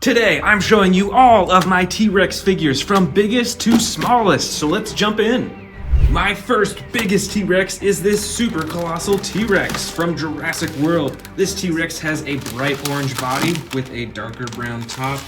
Today, I'm showing you all of my T-Rex figures from biggest to smallest, so let's jump in. My first biggest T-Rex is this super colossal T-Rex from Jurassic World. This T-Rex has a bright orange body with a darker brown top.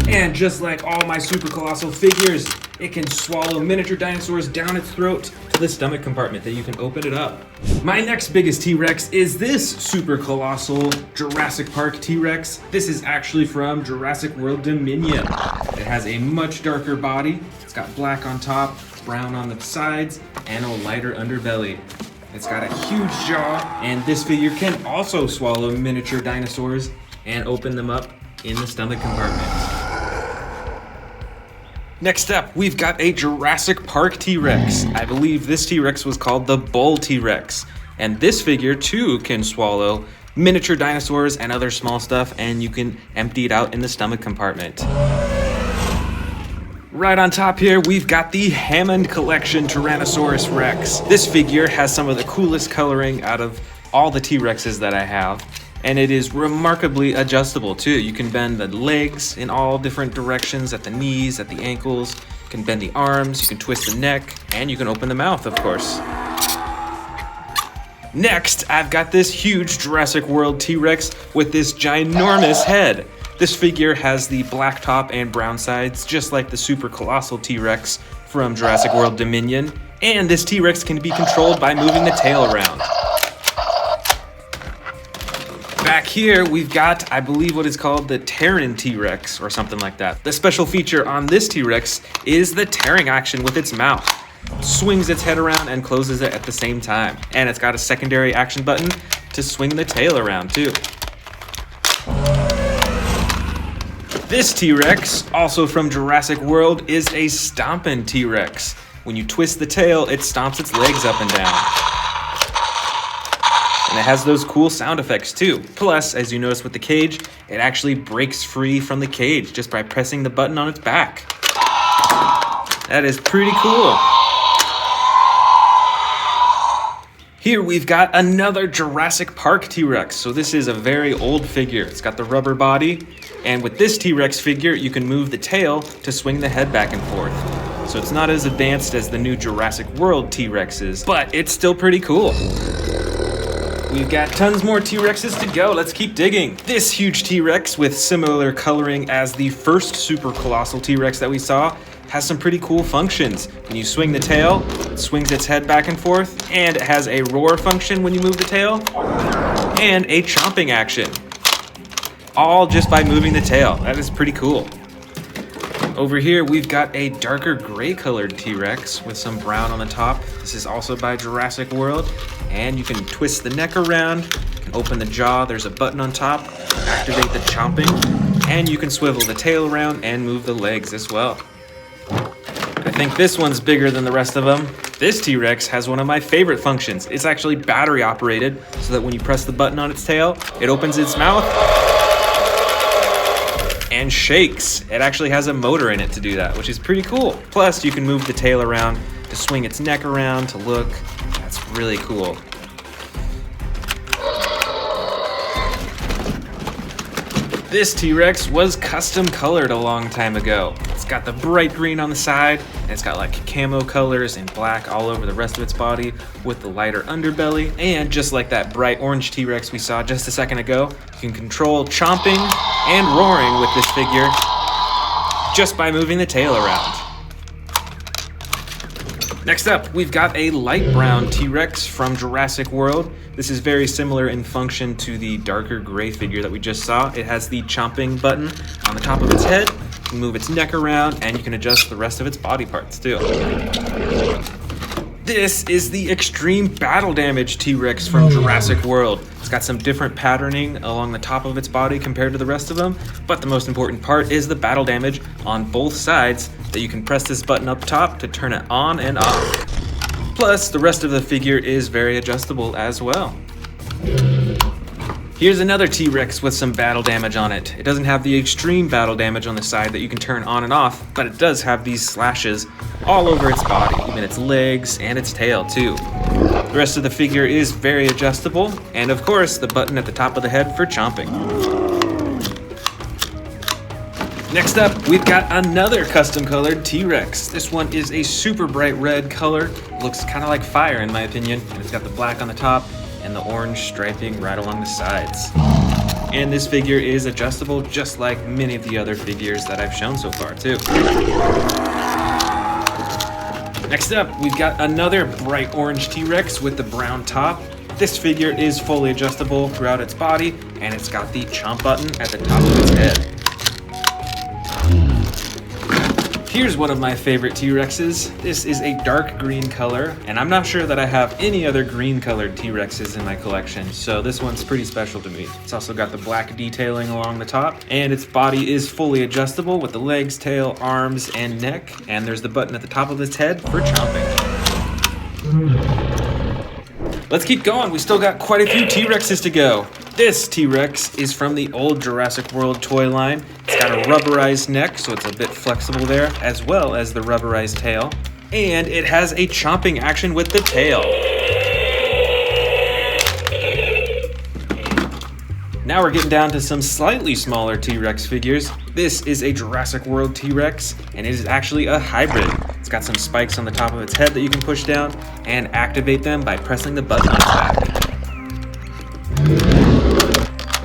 And just like all my super colossal figures, it can swallow miniature dinosaurs down its throat to the stomach compartment that you can open it up. My next biggest T-Rex is this super colossal Jurassic Park T-Rex. This is actually from Jurassic World Dominion. It has a much darker body. It's got black on top, brown on the sides, and a lighter underbelly. It's got a huge jaw, and this figure can also swallow miniature dinosaurs and open them up in the stomach compartment. Next up, we've got a Jurassic Park T-Rex. I believe this T-Rex was called the Bull T-Rex. And this figure too can swallow miniature dinosaurs and other small stuff, and you can empty it out in the stomach compartment. Right on top here, we've got the Hammond Collection Tyrannosaurus Rex. This figure has some of the coolest coloring out of all the T-Rexes that I have, and it is remarkably adjustable too. You can bend the legs in all different directions, at the knees, at the ankles. You can bend the arms, you can twist the neck, and you can open the mouth, of course. Next, I've got this huge Jurassic World T-Rex with this ginormous head. This figure has the black top and brown sides, just like the super colossal T-Rex from Jurassic World Dominion. And this T-Rex can be controlled by moving the tail around. Back here, we've got, I believe, what is called the Tyrannosaurus T-Rex or something like that. The special feature on this T-Rex is the tearing action with its mouth. It swings its head around and closes it at the same time. And it's got a secondary action button to swing the tail around too. This T-Rex, also from Jurassic World, is a Stompin T-Rex. When you twist the tail, it stomps its legs up and down. And it has those cool sound effects too. Plus, as you notice with the cage, it actually breaks free from the cage just by pressing the button on its back. That is pretty cool. Here we've got another Jurassic Park T-Rex. So this is a very old figure. It's got the rubber body. And with this T-Rex figure, you can move the tail to swing the head back and forth. So it's not as advanced as the new Jurassic World T-Rexes, but it's still pretty cool. We've got tons more T-Rexes to go. Let's keep digging. This huge T-Rex with similar coloring as the first super colossal T-Rex that we saw has some pretty cool functions. When you swing the tail, it swings its head back and forth, and it has a roar function when you move the tail, and a chomping action. All just by moving the tail. That is pretty cool. Over here, we've got a darker gray colored T-Rex with some brown on the top. This is also by Jurassic World, and you can twist the neck around, you can open the jaw, there's a button on top, activate the chomping, and you can swivel the tail around and move the legs as well. I think this one's bigger than the rest of them. This T-Rex has one of my favorite functions. It's actually battery operated, so that when you press the button on its tail, it opens its mouth and shakes. It actually has a motor in it to do that, which is pretty cool. Plus, you can move the tail around to swing its neck around to look. That's really cool. This T-Rex was custom colored a long time ago. It's got the bright green on the side, and it's got like camo colors and black all over the rest of its body with the lighter underbelly. And just like that bright orange T-Rex we saw just a second ago, you can control chomping and roaring with this figure just by moving the tail around. Next up, we've got a light brown T-Rex from Jurassic World. This is very similar in function to the darker gray figure that we just saw. It has the chomping button on the top of its head. You can move its neck around, and you can adjust the rest of its body parts too. This is the extreme battle damage T-Rex from Jurassic World. It's got some different patterning along the top of its body compared to the rest of them, but the most important part is the battle damage on both sides that you can press this button up top to turn it on and off. Plus, the rest of the figure is very adjustable as well. Here's another T-Rex with some battle damage on it. It doesn't have the extreme battle damage on the side that you can turn on and off, but it does have these slashes all over its body, even its legs and its tail too. The rest of the figure is very adjustable, and of course, the button at the top of the head for chomping. Next up, we've got another custom colored T-Rex. This one is a super bright red color. Looks kind of like fire in my opinion. And it's got the black on the top and the orange striping right along the sides. And this figure is adjustable just like many of the other figures that I've shown so far too. Next up, we've got another bright orange T-Rex with the brown top. This figure is fully adjustable throughout its body, and it's got the chomp button at the top of its head. Here's one of my favorite T-Rexes. This is a dark green color, and I'm not sure that I have any other green colored T-Rexes in my collection, so this one's pretty special to me. It's also got the black detailing along the top, and its body is fully adjustable with the legs, tail, arms, and neck, and there's the button at the top of its head for chomping. Let's keep going. We still got quite a few T-Rexes to go. This T-Rex is from the old Jurassic World toy line. It's got a rubberized neck, so it's a bit flexible there, as well as the rubberized tail. And it has a chomping action with the tail. Now we're getting down to some slightly smaller T-Rex figures. This is a Jurassic World T-Rex, and it is actually a hybrid. It's got some spikes on the top of its head that you can push down and activate them by pressing the button on its back.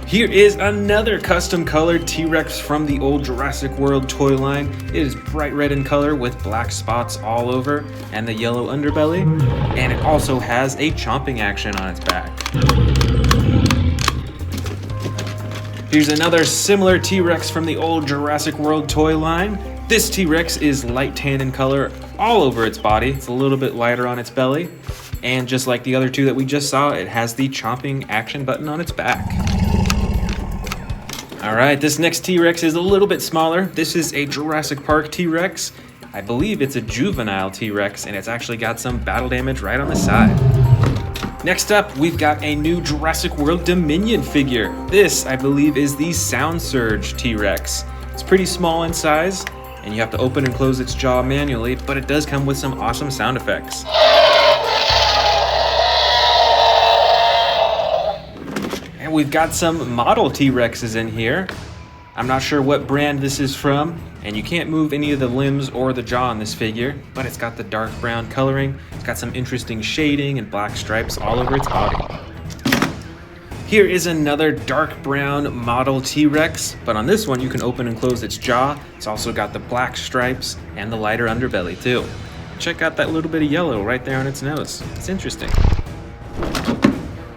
Here is another custom colored T-Rex from the old Jurassic World toy line. It is bright red in color with black spots all over and the yellow underbelly, and it also has a chomping action on its back. Here's another similar T-Rex from the old Jurassic World toy line. This T-Rex is light tan in color all over its body. It's a little bit lighter on its belly. And just like the other two that we just saw, it has the chomping action button on its back. All right, this next T-Rex is a little bit smaller. This is a Jurassic Park T-Rex. I believe it's a juvenile T-Rex, and it's actually got some battle damage right on the side. Next up, we've got a new Jurassic World Dominion figure. This, I believe, is the Sound Surge T-Rex. It's pretty small in size, and you have to open and close its jaw manually, but it does come with some awesome sound effects. And we've got some model T-Rexes in here. I'm not sure what brand this is from, and you can't move any of the limbs or the jaw on this figure, but it's got the dark brown coloring. It's got some interesting shading and black stripes all over its body. Here is another dark brown model T-Rex, but on this one you can open and close its jaw. It's also got the black stripes and the lighter underbelly too. Check out that little bit of yellow right there on its nose. It's interesting.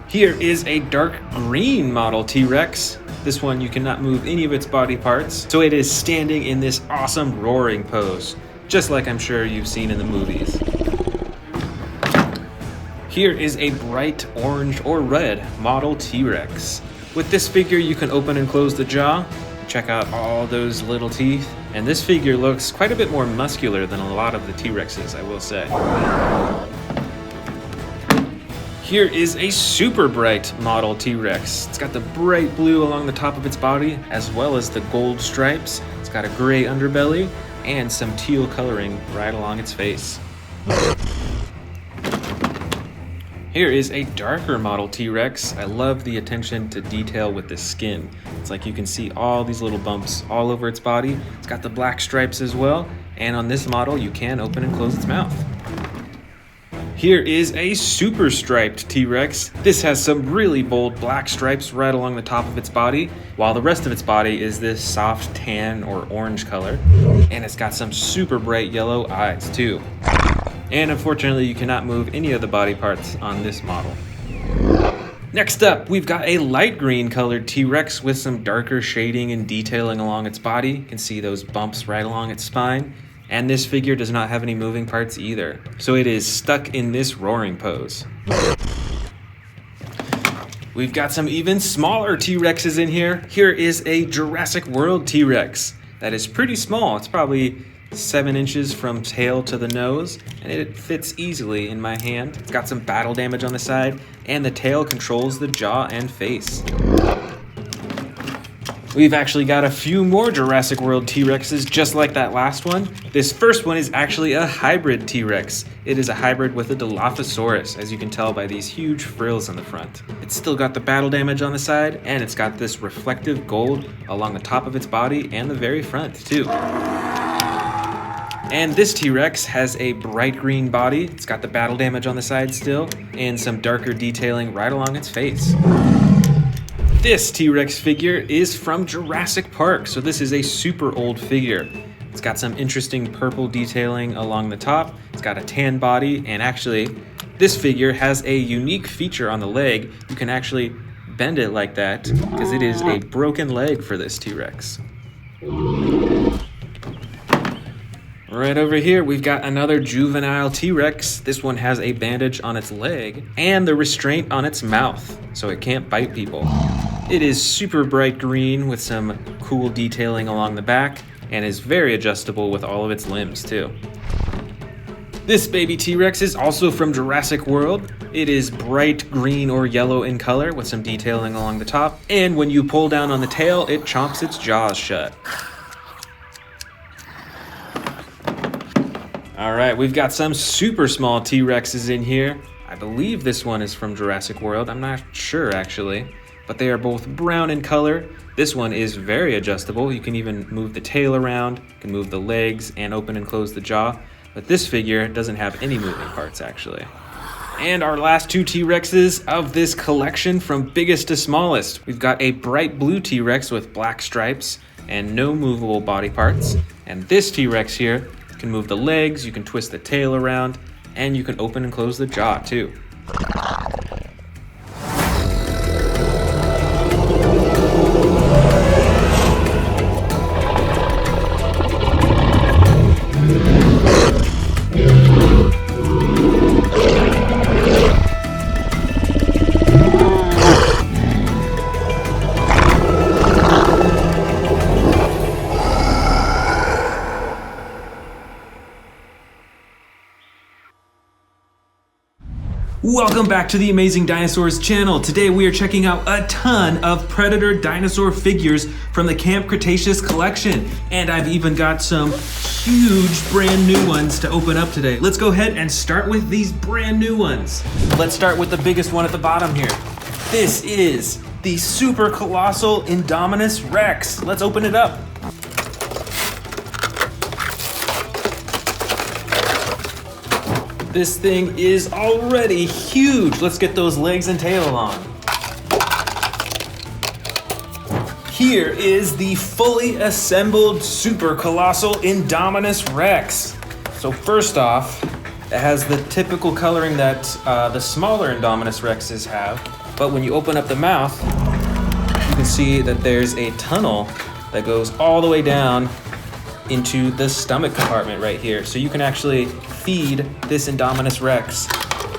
Here is a dark green model T-Rex. This one you cannot move any of its body parts, so it is standing in this awesome roaring pose, just like I'm sure you've seen in the movies. Here is a bright orange or red model T-Rex. With this figure you can open and close the jaw, check out all those little teeth, and this figure looks quite a bit more muscular than a lot of the T-Rexes, I will say. Here is a super bright model T-Rex. It's got the bright blue along the top of its body, as well as the gold stripes. It's got a gray underbelly and some teal coloring right along its face. Here is a darker model T-Rex. I love the attention to detail with the skin. It's like you can see all these little bumps all over its body. It's got the black stripes as well, and on this model you can open and close its mouth. Here is a super striped T-Rex. This has some really bold black stripes right along the top of its body, while the rest of its body is this soft tan or orange color. And it's got some super bright yellow eyes too. And unfortunately, you cannot move any of the body parts on this model. Next up, we've got a light green colored T-Rex with some darker shading and detailing along its body. You can see those bumps right along its spine. And this figure does not have any moving parts either, so it is stuck in this roaring pose. We've got some even smaller T-Rexes in here. Here is a Jurassic World T-Rex that is pretty small. It's probably 7 inches from tail to the nose, and it fits easily in my hand. It's got some battle damage on the side, and the tail controls the jaw and face. We've actually got a few more Jurassic World T-Rexes just like that last one. This first one is actually a hybrid T-Rex. It is a hybrid with a Dilophosaurus, as you can tell by these huge frills on the front. It's still got the battle damage on the side, and it's got this reflective gold along the top of its body and the very front too. And this T-Rex has a bright green body. It's got the battle damage on the side still, and some darker detailing right along its face. This T-Rex figure is from Jurassic Park, so this is a super old figure. It's got some interesting purple detailing along the top. It's got a tan body, and actually, this figure has a unique feature on the leg. You can actually bend it like that, because it is a broken leg for this T-Rex. Right over here, we've got another juvenile T-Rex. This one has a bandage on its leg and the restraint on its mouth, so it can't bite people. It is super bright green with some cool detailing along the back and is very adjustable with all of its limbs too. This baby T-Rex is also from Jurassic World. It is bright green or yellow in color with some detailing along the top, and when you pull down on the tail, it chomps its jaws shut. All right, we've got some super small T-Rexes in here. I believe this one is from Jurassic World. I'm not sure actually, but they are both brown in color. This one is very adjustable. You can even move the tail around, you can move the legs and open and close the jaw. But this figure doesn't have any moving parts actually. And our last two T-Rexes of this collection from biggest to smallest. We've got a bright blue T-Rex with black stripes and no movable body parts. And this T-Rex here, you can move the legs, you can twist the tail around, and you can open and close the jaw too. Welcome back to the Amazing Dinosaurs channel. Today we are checking out a ton of Predator dinosaur figures from the Camp Cretaceous collection. And I've even got some huge brand new ones to open up today. Let's go ahead and start with these brand new ones. Let's start with the biggest one at the bottom here. This is the super colossal Indominus Rex. Let's open it up. This thing is already huge. Let's get those legs and tail on. Here is the fully assembled super colossal Indominus Rex. So first off, it has the typical coloring that the smaller Indominus Rexes have. But when you open up the mouth, you can see that there's a tunnel that goes all the way down into the stomach compartment right here. So you can actually feed this Indominus Rex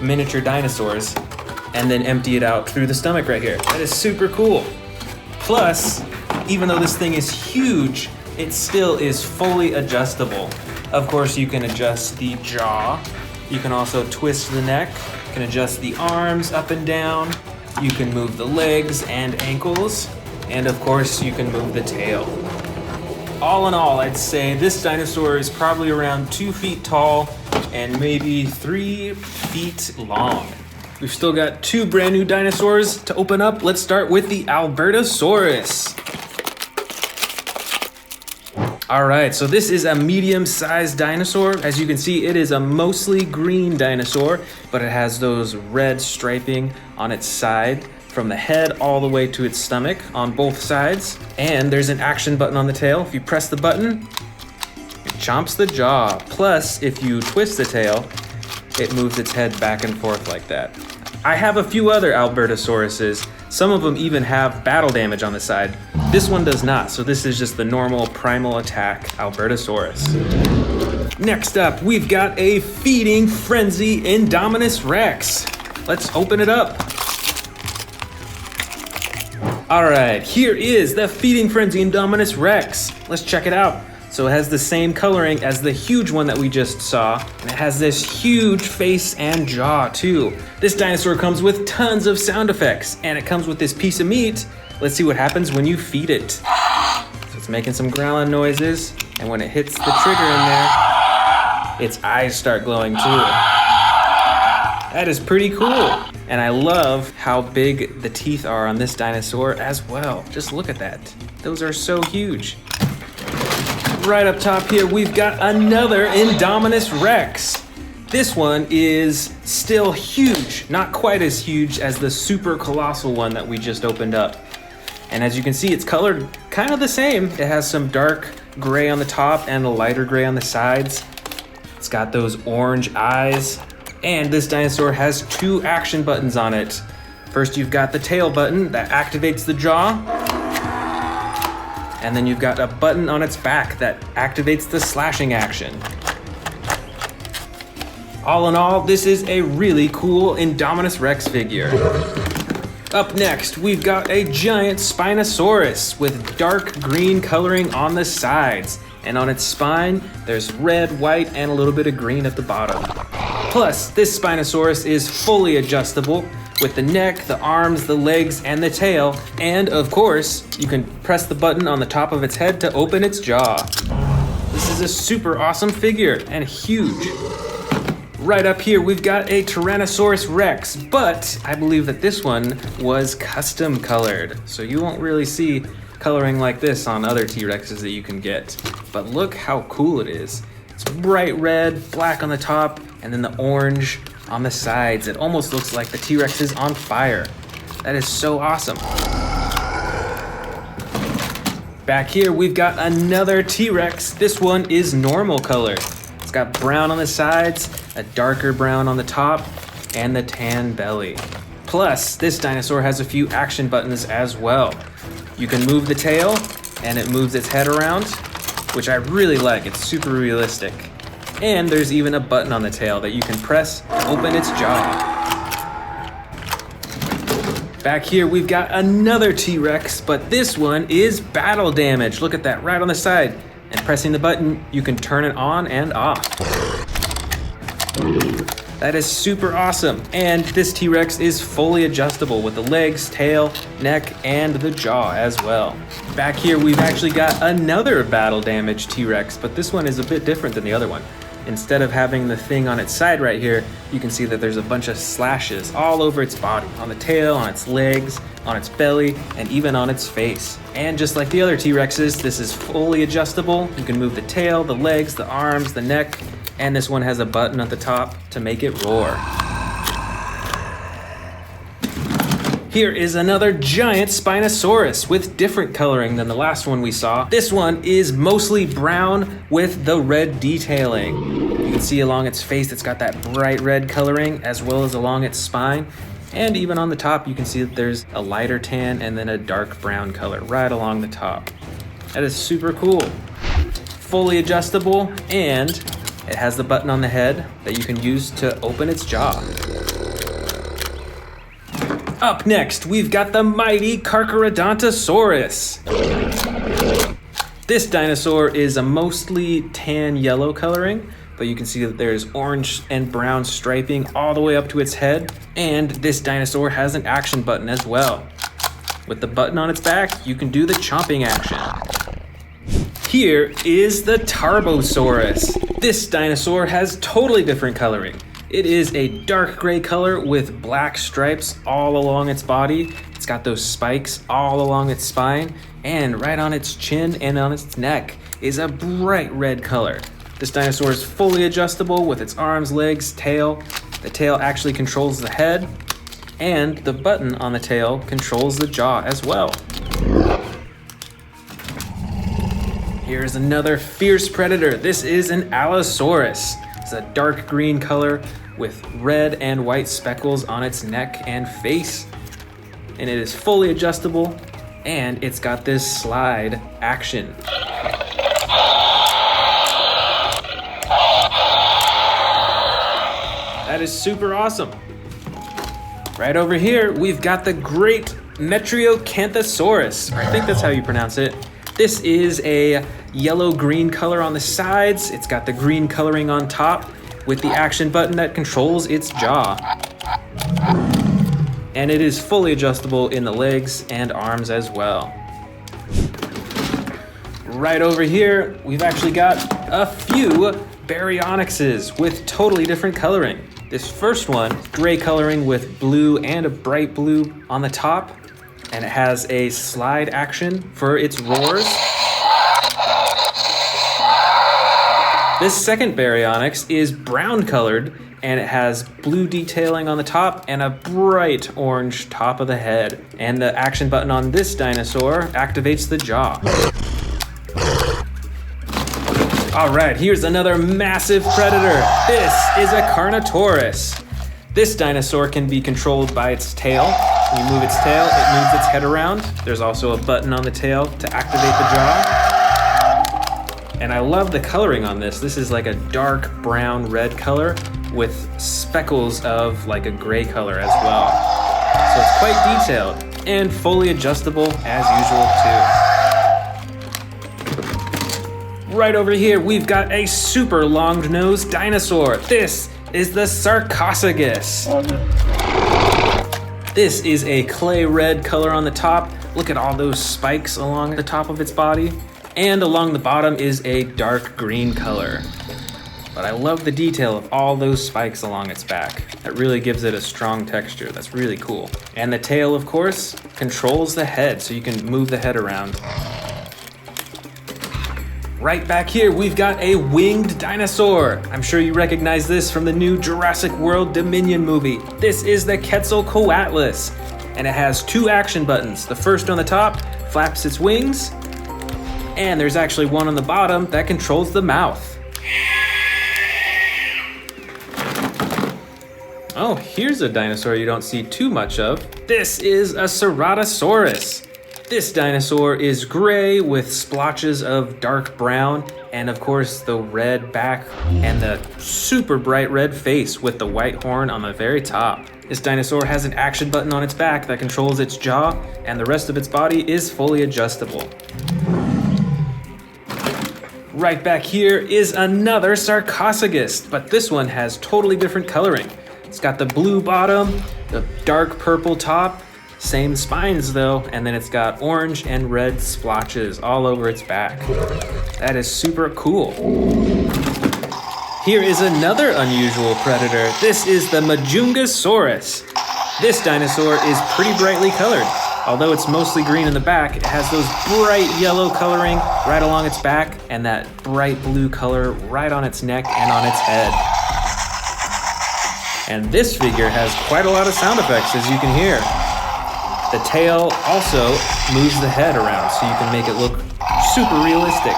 miniature dinosaurs and then empty it out through the stomach right here. That is super cool. Plus, even though this thing is huge, it still is fully adjustable. Of course, you can adjust the jaw. You can also twist the neck. You can adjust the arms up and down. You can move the legs and ankles. And of course, you can move the tail. All in all, I'd say this dinosaur is probably around 2 feet tall and maybe 3 feet long. We've still got two brand new dinosaurs to open up. Let's start with the Albertosaurus. All right, so this is a medium-sized dinosaur. As you can see, it is a mostly green dinosaur, but it has those red striping on its side from the head all the way to its stomach on both sides. And there's an action button on the tail. If you press the button, it chomps the jaw. Plus, if you twist the tail, it moves its head back and forth like that. I have a few other Albertosauruses. Some of them even have battle damage on the side. This one does not, so this is just the normal primal attack Albertosaurus. Next up, we've got a feeding frenzy Indominus Rex. Let's open it up. All right, here is the feeding frenzy Indominus Rex. Let's check it out. So it has the same coloring as the huge one that we just saw, and it has this huge face and jaw too. This dinosaur comes with tons of sound effects, and it comes with this piece of meat. Let's see what happens when you feed it. It's making some growling noises, and when it hits the trigger in there, its eyes start glowing too. That is pretty cool. And I love how big the teeth are on this dinosaur as well. Just look at that. Those are so huge. Right up top here, we've got another Indominus Rex. This one is still huge, not quite as huge as the super colossal one that we just opened up. And as you can see, it's colored kind of the same. It has some dark gray on the top and a lighter gray on the sides. It's got those orange eyes. And this dinosaur has 2 action buttons on it. First, you've got the tail button that activates the jaw. And then you've got a button on its back that activates the slashing action. All in all, this is a really cool Indominus Rex figure. Up next, we've got a giant Spinosaurus with dark green coloring on the sides. And on its spine, there's red, white, and a little bit of green at the bottom. Plus, this Spinosaurus is fully adjustable with the neck, the arms, the legs, and the tail. And of course, you can press the button on the top of its head to open its jaw. This is a super awesome figure and huge. Right up here, we've got a Tyrannosaurus Rex, but I believe that this one was custom colored. So you won't really see coloring like this on other T-Rexes that you can get. But look how cool it is. It's bright red, black on the top, and then the orange on the sides. It almost looks like the T-Rex is on fire. That is so awesome. Back here, we've got another T-Rex. This one is normal color. It's got brown on the sides, a darker brown on the top, and the tan belly. Plus, this dinosaur has a few action buttons as well. You can move the tail, and it moves its head around, which I really like. It's super realistic. And there's even a button on the tail that you can press to open its jaw. Back here, we've got another T-Rex, but this one is battle damage. Look at that right on the side. And pressing the button, you can turn it on and off. That is super awesome. And this T-Rex is fully adjustable with the legs, tail, neck, and the jaw as well. Back here, we've actually got another battle damage T-Rex, but this one is a bit different than the other one. Instead of having the thing on its side right here, you can see that there's a bunch of slashes all over its body, on the tail, on its legs, on its belly, and even on its face. And just like the other T-Rexes, this is fully adjustable. You can move the tail, the legs, the arms, the neck, and this one has a button at the top to make it roar. Here is another giant Spinosaurus with different coloring than the last one we saw. This one is mostly brown with the red detailing. You can see along its face it's got that bright red coloring as well as along its spine. And even on the top you can see that there's a lighter tan and then a dark brown color right along the top. That is super cool. Fully adjustable, and it has the button on the head that you can use to open its jaw. Up next, we've got the mighty Carcharodontosaurus. This dinosaur is a mostly tan yellow coloring, but you can see that there's orange and brown striping all the way up to its head. And this dinosaur has an action button as well. With the button on its back, you can do the chomping action. Here is the Tarbosaurus. This dinosaur has totally different coloring. It is a dark gray color with black stripes all along its body. It's got those spikes all along its spine, and right on its chin and on its neck is a bright red color. This dinosaur is fully adjustable with its arms, legs, tail. The tail actually controls the head, and the button on the tail controls the jaw as well. Here's another fierce predator. This is an Allosaurus. It's a dark green color with red and white speckles on its neck and face. And it is fully adjustable, and it's got this slide action. That is super awesome. Right over here, we've got the great Canthosaurus. I think that's how you pronounce it. This is a yellow-green color on the sides. It's got the green coloring on top with the action button that controls its jaw. And it is fully adjustable in the legs and arms as well. Right over here, we've actually got a few Baryonyxes with totally different coloring. This first one, gray coloring with blue and a bright blue on the top, and it has a slide action for its roars. This second Baryonyx is brown colored, and it has blue detailing on the top and a bright orange top of the head. And the action button on this dinosaur activates the jaw. All right, here's another massive predator. This is a Carnotaurus. This dinosaur can be controlled by its tail. When you move its tail, it moves its head around. There's also a button on the tail to activate the jaw. And I love the coloring on this. This is like a dark brown red color with speckles of like a gray color as well. So it's quite detailed and fully adjustable as usual too. Right over here, we've got a super long-nosed dinosaur. This is the Sarcophagus. This is a clay red color on the top. Look at all those spikes along the top of its body. And along the bottom is a dark green color. But I love the detail of all those spikes along its back. That really gives it a strong texture. That's really cool. And the tail, of course, controls the head, so you can move the head around. Right back here, we've got a winged dinosaur. I'm sure you recognize this from the new Jurassic World Dominion movie. This is the Quetzalcoatlus, and it has two action buttons. The first on the top flaps its wings, and there's actually one on the bottom that controls the mouth. Oh, here's a dinosaur you don't see too much of. This is a Ceratosaurus. This dinosaur is gray with splotches of dark brown, and of course the red back and the super bright red face with the white horn on the very top. This dinosaur has an action button on its back that controls its jaw, and the rest of its body is fully adjustable. Right back here is another Sarcophagus, but this one has totally different coloring. It's got the blue bottom, the dark purple top, same spines though, and then it's got orange and red splotches all over its back. That is super cool. Here is another unusual predator. This is the Majungasaurus. This dinosaur is pretty brightly colored. Although it's mostly green in the back, it has those bright yellow coloring right along its back and that bright blue color right on its neck and on its head. And this figure has quite a lot of sound effects, as you can hear. The tail also moves the head around so you can make it look super realistic.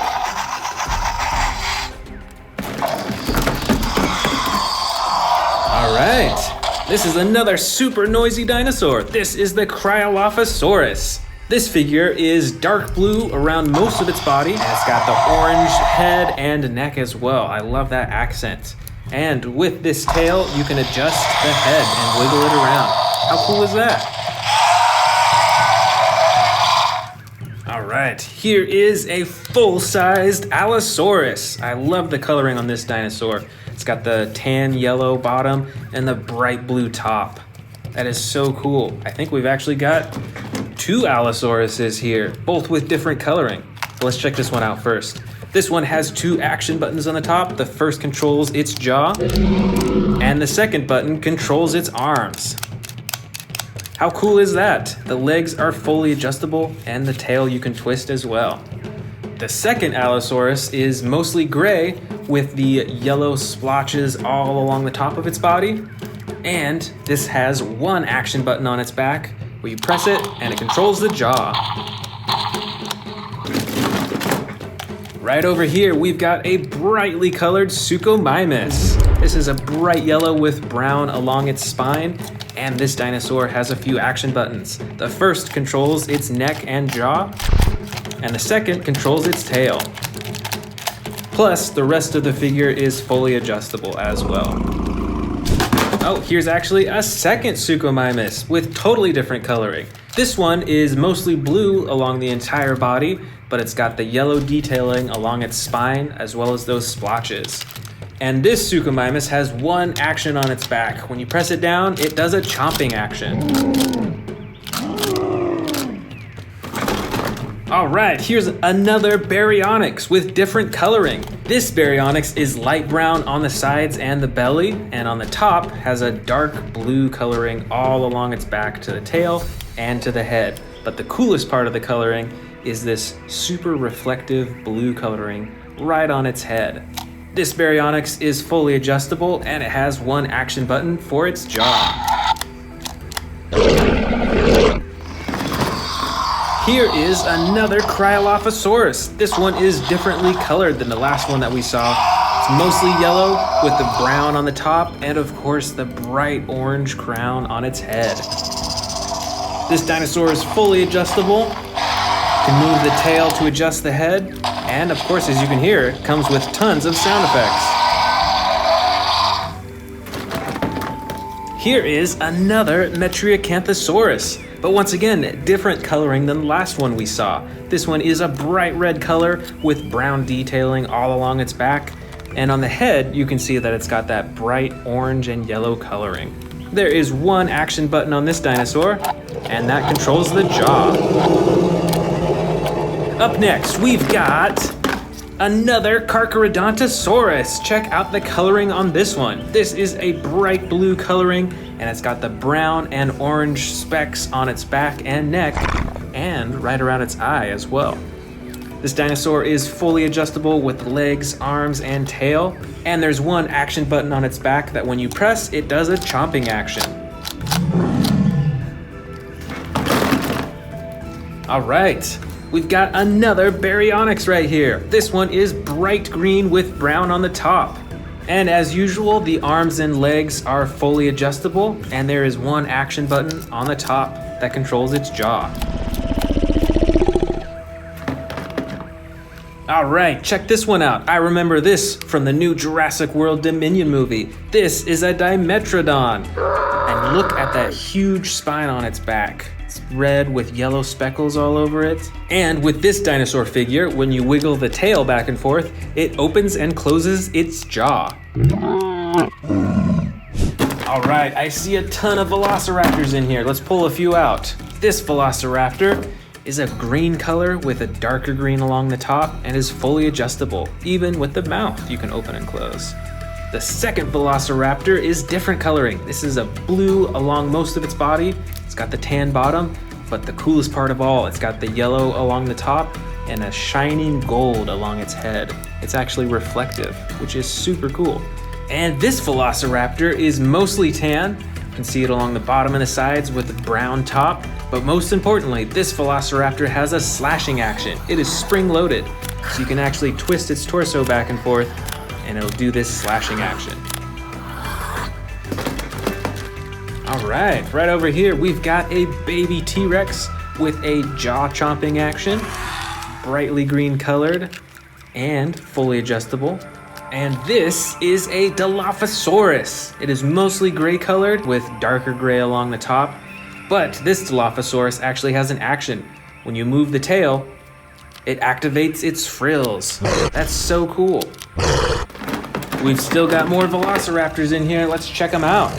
All right, this is another super noisy dinosaur. This is the Cryolophosaurus. This figure is dark blue around most of its body, and it's got the orange head and neck as well. I love that accent. And with this tail, you can adjust the head and wiggle it around. How cool is that? All right, here is a full-sized Allosaurus. I love the coloring on this dinosaur. It's got the tan yellow bottom and the bright blue top. That is so cool. I think we've actually got two Allosauruses here, both with different coloring. So let's check this one out first. This one has two action buttons on the top. The first controls its jaw, and the second button controls its arms. How cool is that? The legs are fully adjustable, and the tail you can twist as well. The second Allosaurus is mostly gray with the yellow splotches all along the top of its body. And this has one action button on its back where you press it and it controls the jaw. Right over here, we've got a brightly colored Tsuko Mimus. This is a bright yellow with brown along its spine, and this dinosaur has a few action buttons. The first controls its neck and jaw, and the second controls its tail. Plus, the rest of the figure is fully adjustable as well. Oh, here's actually a second Tsuko Mimus with totally different coloring. This one is mostly blue along the entire body, but it's got the yellow detailing along its spine as well as those splotches. And this Tsuko Mimus has one action on its back. When you press it down, it does a chomping action. All right, here's another Baryonyx with different coloring. This Baryonyx is light brown on the sides and the belly, and on the top has a dark blue coloring all along its back to the tail and to the head. But the coolest part of the coloring is this super reflective blue coloring right on its head. This Baryonyx is fully adjustable and it has one action button for its jaw. Here is another Cryolophosaurus. This one is differently colored than the last one that we saw. It's mostly yellow with the brown on the top and of course the bright orange crown on its head. This dinosaur is fully adjustable. You can move the tail to adjust the head. And of course, as you can hear, it comes with tons of sound effects. Here is another Canthosaurus. But once again, different coloring than the last one we saw. This one is a bright red color with brown detailing all along its back. And on the head, you can see that it's got that bright orange and yellow coloring. There is one action button on this dinosaur, and that controls the jaw. Up next, we've got another Carcharodontosaurus. Check out the coloring on this one. This is a bright blue coloring, and it's got the brown and orange specks on its back and neck, and right around its eye as well. This dinosaur is fully adjustable with legs, arms, and tail, and there's one action button on its back that when you press, it does a chomping action. All right. We've got another Baryonyx right here. This one is bright green with brown on the top. And as usual, the arms and legs are fully adjustable, and there is one action button on the top that controls its jaw. All right, check this one out. I remember this from the new Jurassic World Dominion movie. This is a Dimetrodon. And look at that huge spine on its back. It's red with yellow speckles all over it. And with this dinosaur figure, when you wiggle the tail back and forth, it opens and closes its jaw. All right, I see a ton of Velociraptors in here. Let's pull a few out. This Velociraptor is a green color with a darker green along the top and is fully adjustable. Even with the mouth, you can open and close. The second Velociraptor is different coloring. This is a blue along most of its body. It's got the tan bottom, but the coolest part of all, it's got the yellow along the top and a shining gold along its head. It's actually reflective, which is super cool. And this Velociraptor is mostly tan. You can see it along the bottom and the sides with the brown top. But most importantly, this Velociraptor has a slashing action. It is spring-loaded, so you can actually twist its torso back and forth, and it'll do this slashing action. All right over here, we've got a baby T-Rex with a jaw-chomping action, brightly green colored, and fully adjustable. And this is a Dilophosaurus. It is mostly gray colored with darker gray along the top, but this Dilophosaurus actually has an action. When you move the tail, it activates its frills. That's so cool. We've still got more Velociraptors in here. Let's check them out.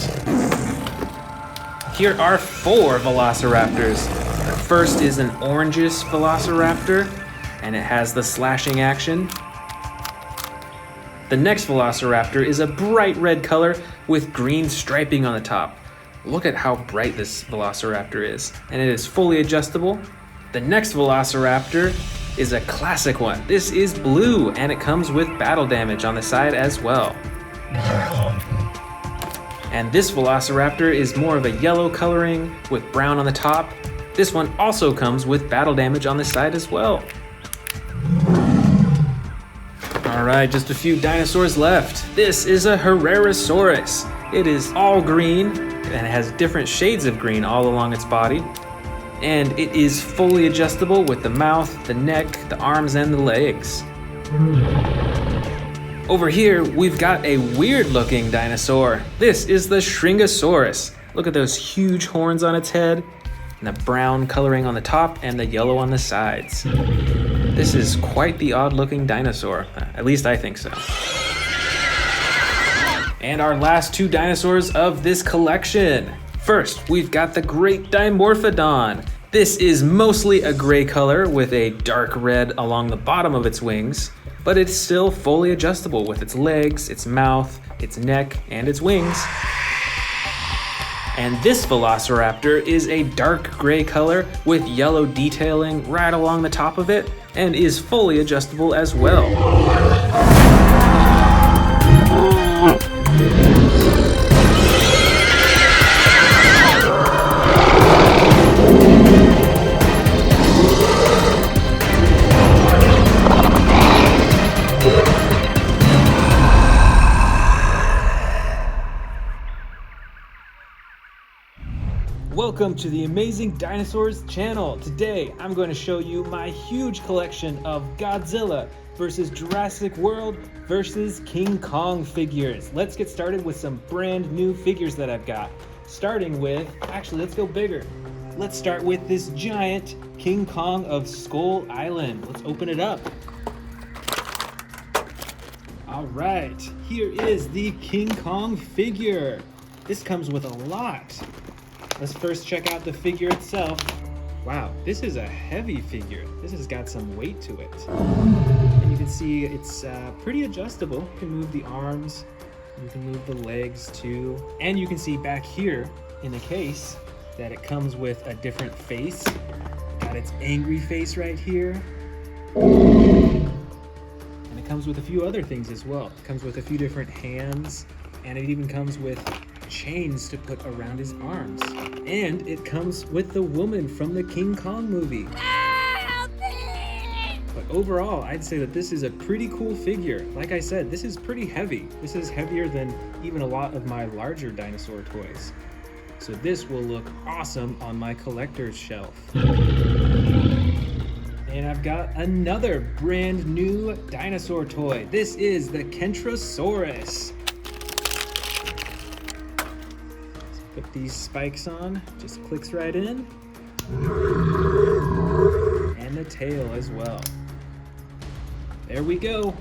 Here are 4 Velociraptors. The first is an orangish Velociraptor, and it has the slashing action. The next Velociraptor is a bright red color with green striping on the top. Look at how bright this Velociraptor is, and it is fully adjustable. The next Velociraptor is a classic one. This is blue, and it comes with battle damage on the side as well. And this Velociraptor is more of a yellow coloring with brown on the top. This one also comes with battle damage on the side as well. All right, just a few dinosaurs left. This is a Herrerasaurus. It is all green, and it has different shades of green all along its body. And it is fully adjustable with the mouth, the neck, the arms, and the legs. Over here, we've got a weird-looking dinosaur. This is the Shringosaurus. Look at those huge horns on its head, and the brown coloring on the top, and the yellow on the sides. This is quite the odd-looking dinosaur. At least I think so. And our last 2 dinosaurs of this collection. First, we've got the great Dimorphodon. This is mostly a gray color with a dark red along the bottom of its wings, but it's still fully adjustable with its legs, its mouth, its neck, and its wings. And this Velociraptor is a dark gray color with yellow detailing right along the top of it and is fully adjustable as well. Welcome to the Amazing Dinosaurs channel. Today, I'm going to show you my huge collection of Godzilla versus Jurassic World versus King Kong figures. Let's get started with some brand new figures that I've got. Starting with, actually, let's go bigger. Let's start with this giant King Kong of Skull Island. Let's open it up. All right, here is the King Kong figure. This comes with a lot. Let's first check out the figure itself. Wow, this is a heavy figure. This has got some weight to it. And you can see it's pretty adjustable. You can move the arms, you can move the legs too. And you can see back here in the case that it comes with a different face. Got its angry face right here. And it comes with a few other things as well. It comes with a few different hands, and it even comes with chains to put around his arms. And it comes with the woman from the King Kong movie. Help me! But overall, I'd say that this is a pretty cool figure. Like I said, this is pretty heavy. This is heavier than even a lot of my larger dinosaur toys. So this will look awesome on my collector's shelf. And I've got another brand new dinosaur toy. This is the Canthosaurus. Put these spikes on, just clicks right in. And the tail as well. There we go.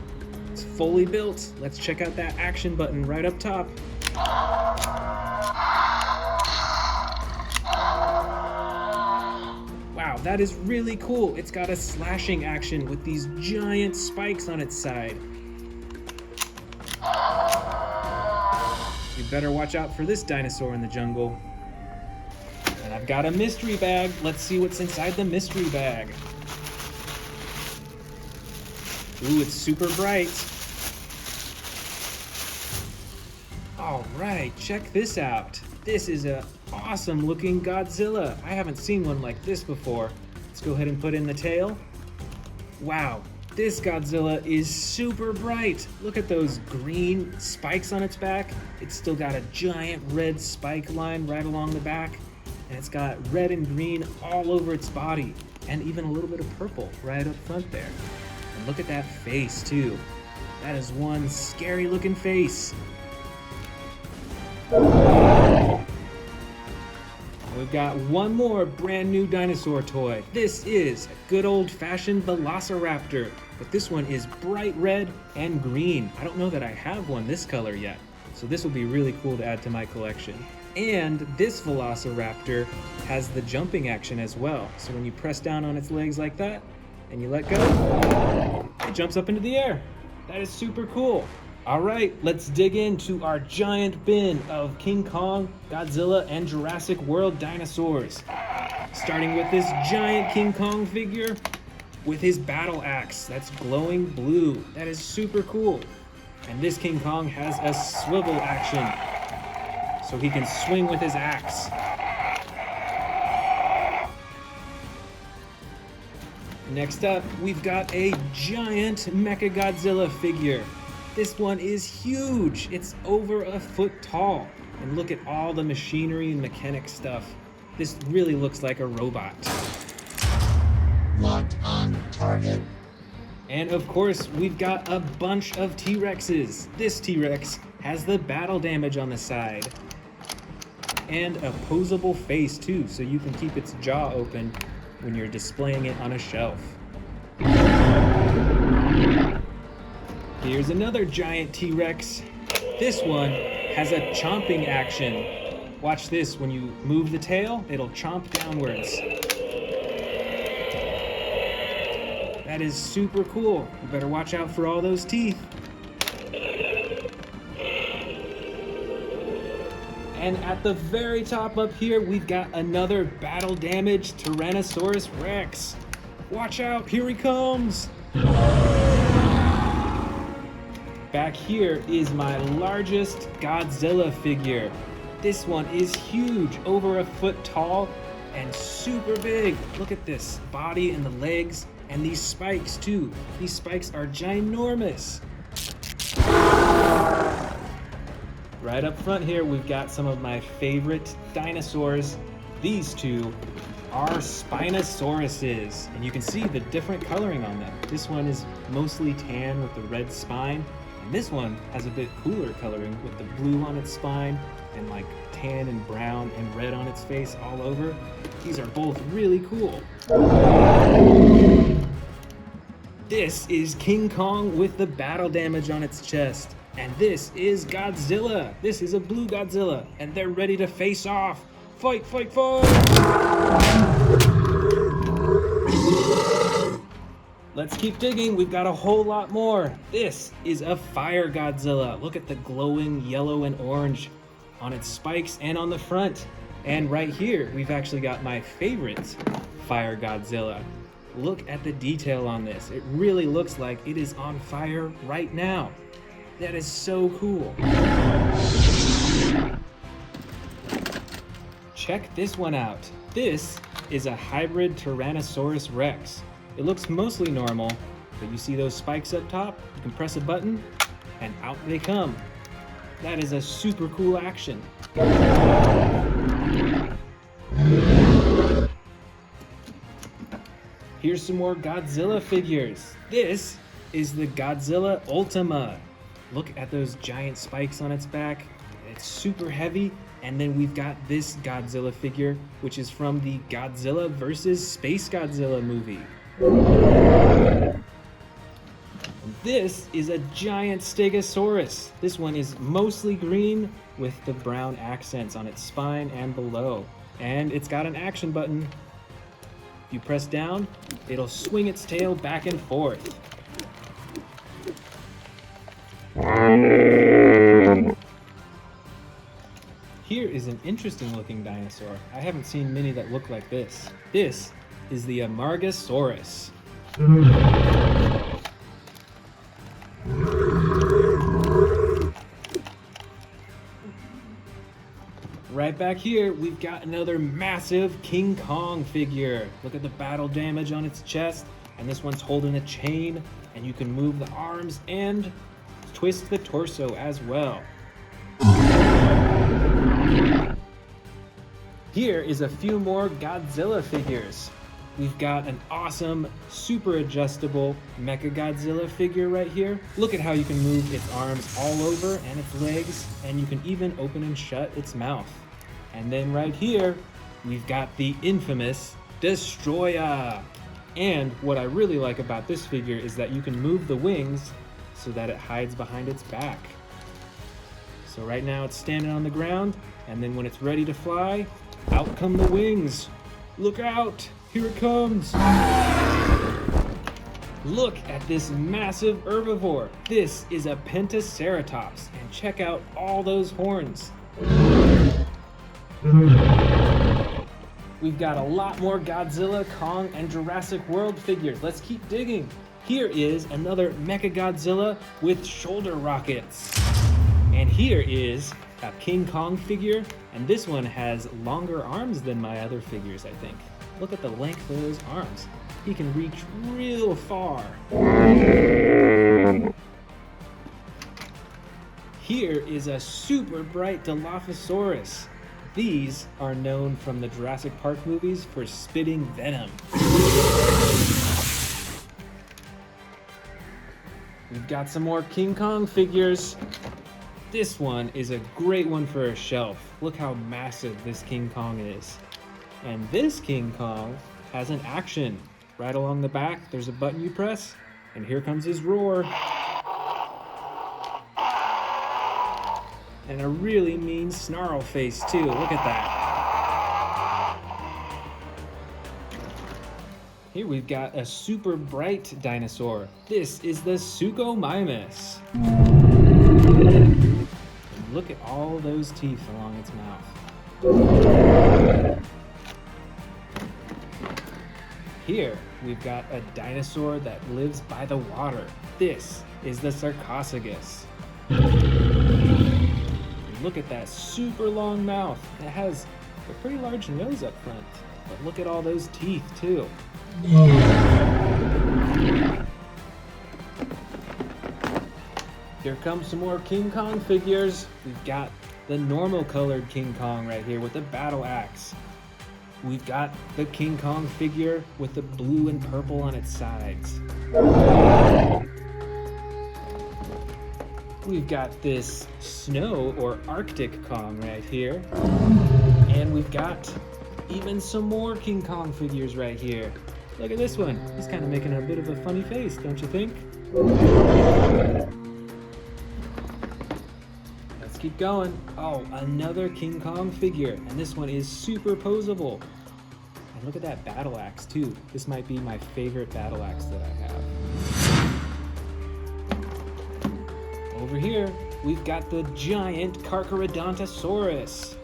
It's fully built. Let's check out that action button right up top. Wow, that is really cool. It's got a slashing action with these giant spikes on its side. You better watch out for this dinosaur in the jungle. And I've got a mystery bag. Let's see what's inside the mystery bag. Ooh, it's super bright. All right, check this out. This is an awesome looking Godzilla. I haven't seen one like this before. Let's go ahead and put in the tail. Wow. This Godzilla is super bright. Look at those green spikes on its back. It's still got a giant red spike line right along the back. And it's got red and green all over its body. And even a little bit of purple right up front there. And look at that face too. That is one scary looking face. We've got one more brand new dinosaur toy. This is a good old-fashioned Velociraptor, but this one is bright red and green. I don't know that I have one this color yet, so this will be really cool to add to my collection. And this Velociraptor has the jumping action as well. So when you press down on its legs like that, and you let go, it jumps up into the air. That is super cool. All right, let's dig into our giant bin of King Kong, Godzilla, and Jurassic World dinosaurs. Starting with this giant King Kong figure with his battle axe that's glowing blue. That is super cool. And this King Kong has a swivel action, so he can swing with his axe. Next up, we've got a giant Mechagodzilla figure. This one is huge. It's over a foot tall. And look at all the machinery and mechanic stuff. This really looks like a robot. Locked on target. And of course, we've got a bunch of T-Rexes. This T-Rex has the battle damage on the side. And a posable face too, so you can keep its jaw open when you're displaying it on a shelf. Here's another giant T-Rex. This one has a chomping action. Watch this, when you move the tail, it'll chomp downwards. That is super cool. You better watch out for all those teeth. And at the very top up here, we've got another battle-damaged Tyrannosaurus Rex. Watch out, here he comes! Back here is my largest Godzilla figure. This one is huge, over a foot tall and super big. Look at this body and the legs and these spikes too. These spikes are ginormous. Right up front here, we've got some of my favorite dinosaurs. These two are Spinosauruses, and you can see the different coloring on them. This one is mostly tan with the red spine, and this one has a bit cooler coloring with the blue on its spine and like tan and brown and red on its face all over. These are both really cool. This is King Kong with the battle damage on its chest. And this is Godzilla. This is a blue Godzilla, and they're ready to face off. Fight, fight, fight! Let's keep digging. We've got a whole lot more. This is a fire Godzilla. Look at the glowing yellow and orange on its spikes and on the front. And right here, we've actually got my favorite fire Godzilla. Look at the detail on this. It really looks like it is on fire right now. That is so cool. Check this one out. This is a hybrid Tyrannosaurus Rex. It looks mostly normal, but you see those spikes up top? You can press a button and out they come. That is a super cool action. Here's some more Godzilla figures. This is the Godzilla Ultima. Look at those giant spikes on its back. It's super heavy. And then we've got this Godzilla figure, which is from the Godzilla vs. Space Godzilla movie. This is a giant Stegosaurus. This one is mostly green with the brown accents on its spine and below. And it's got an action button. If you press down, it'll swing its tail back and forth. Here is an interesting looking dinosaur. I haven't seen many that look like this. This is the Amargasaurus. Right back here, we've got another massive King Kong figure. Look at the battle damage on its chest, and this one's holding a chain, and you can move the arms and twist the torso as well. Here is a few more Godzilla figures. We've got an awesome, super adjustable Mechagodzilla figure right here. Look at how you can move its arms all over and its legs, and you can even open and shut its mouth. And then right here, we've got the infamous Destroyer. And what I really like about this figure is that you can move the wings so that it hides behind its back. So right now it's standing on the ground, and then when it's ready to fly, out come the wings. Look out, here it comes. Look at this massive herbivore. This is a Pentaceratops, and check out all those horns. We've got a lot more Godzilla, Kong, and Jurassic World figures. Let's keep digging. Here is another Mechagodzilla with shoulder rockets. And here is a King Kong figure, and this one has longer arms than my other figures, I think. Look at the length of those arms. He can reach real far. Here is a super bright Dilophosaurus. These are known from the Jurassic Park movies for spitting venom. We've got some more King Kong figures. This one is a great one for a shelf. Look how massive this King Kong is. And this King Kong has an action. Right along the back, there's a button you press, and here comes his roar. And a really mean snarl face too, look at that. Here we've got a super bright dinosaur. This is the Tsuko Mimus. And look at all those teeth along its mouth. Here we've got a dinosaur that lives by the water. This is the Sarcophagus. Look at that super long mouth. It has a pretty large nose up front, but look at all those teeth too. Here comes some more King Kong figures. We've got the normal colored King Kong right here with the battle axe. We've got the King Kong figure with the blue and purple on its sides. We've got this snow or Arctic Kong right here. And we've got even some more King Kong figures right here. Look at this one. He's kind of making a bit of a funny face, don't you think? Let's keep going. Oh, another King Kong figure. And this one is super posable. And look at that battle axe too. This might be my favorite battle axe that I have. Over here, we've got the giant Carcharodontosaurus.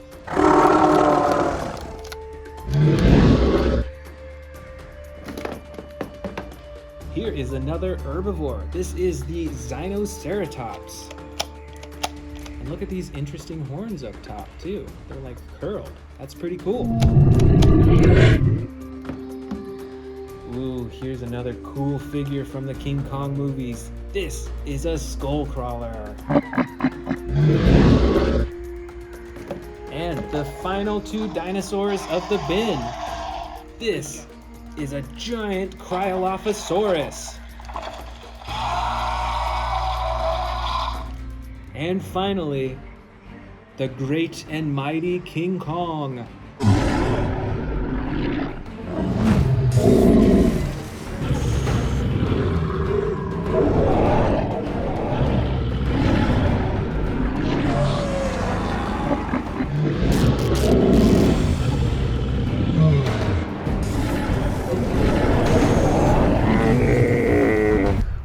Here is another herbivore. This is the Xenoceratops. And look at these interesting horns up top too. They're like curled. That's pretty cool. Ooh, here's another cool figure from the King Kong movies. This is a skull crawler. And the final two dinosaurs of the bin. This is a giant Cryolophosaurus. And finally, the great and mighty King Kong.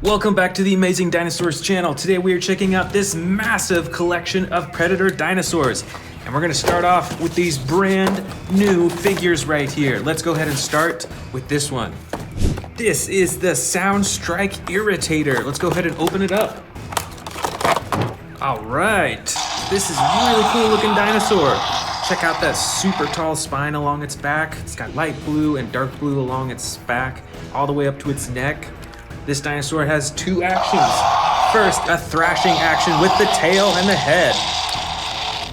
Welcome back to the Amazing Dinosaurs channel. Today we are checking out this massive collection of predator dinosaurs. And we're gonna start off with these brand new figures right here. Let's go ahead and start with this one. This is the Sound Strike Irritator. Let's go ahead and open it up. All right, this is a really cool looking dinosaur. Check out that super tall spine along its back. It's got light blue and dark blue along its back, all the way up to its neck. This dinosaur has two actions. First, a thrashing action with the tail and the head.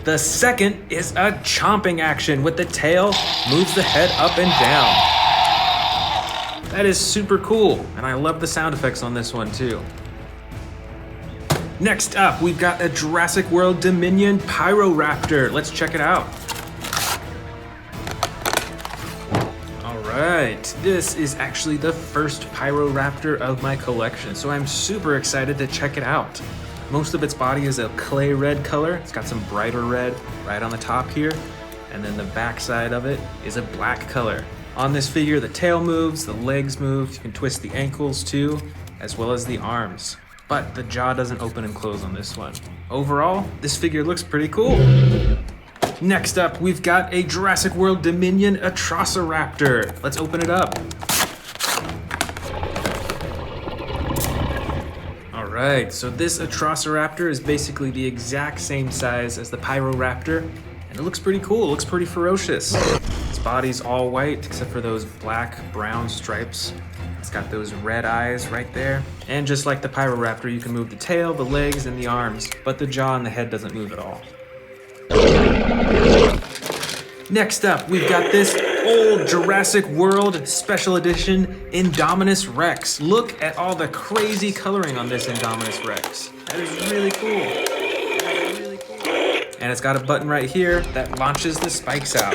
The second is a chomping action with the tail, moves the head up and down. That is super cool, and I love the sound effects on this one too. Next up, we've got a Jurassic World Dominion Pyroraptor. Let's check it out. Alright, this is actually the first Pyroraptor of my collection, so I'm super excited to check it out. Most of its body is a clay red color. It's got some brighter red right on the top here, and then the back side of it is a black color. On this figure, the tail moves, the legs move, you can twist the ankles too, as well as the arms. But the jaw doesn't open and close on this one. Overall, this figure looks pretty cool. Next up, we've got a Jurassic World Dominion Atrociraptor. Let's open it up. All right, so this Atrociraptor is basically the exact same size as the Pyroraptor, and it looks pretty cool. It looks pretty ferocious. Its body's all white except for those black-brown stripes. It's got those red eyes right there. And just like the Pyroraptor, you can move the tail, the legs, and the arms, but the jaw and the head doesn't move at all. Next up, we've got this old Jurassic World Special Edition Indominus Rex. Look at all the crazy coloring on this Indominus Rex. That is really cool. And it's got a button right here that launches the spikes out.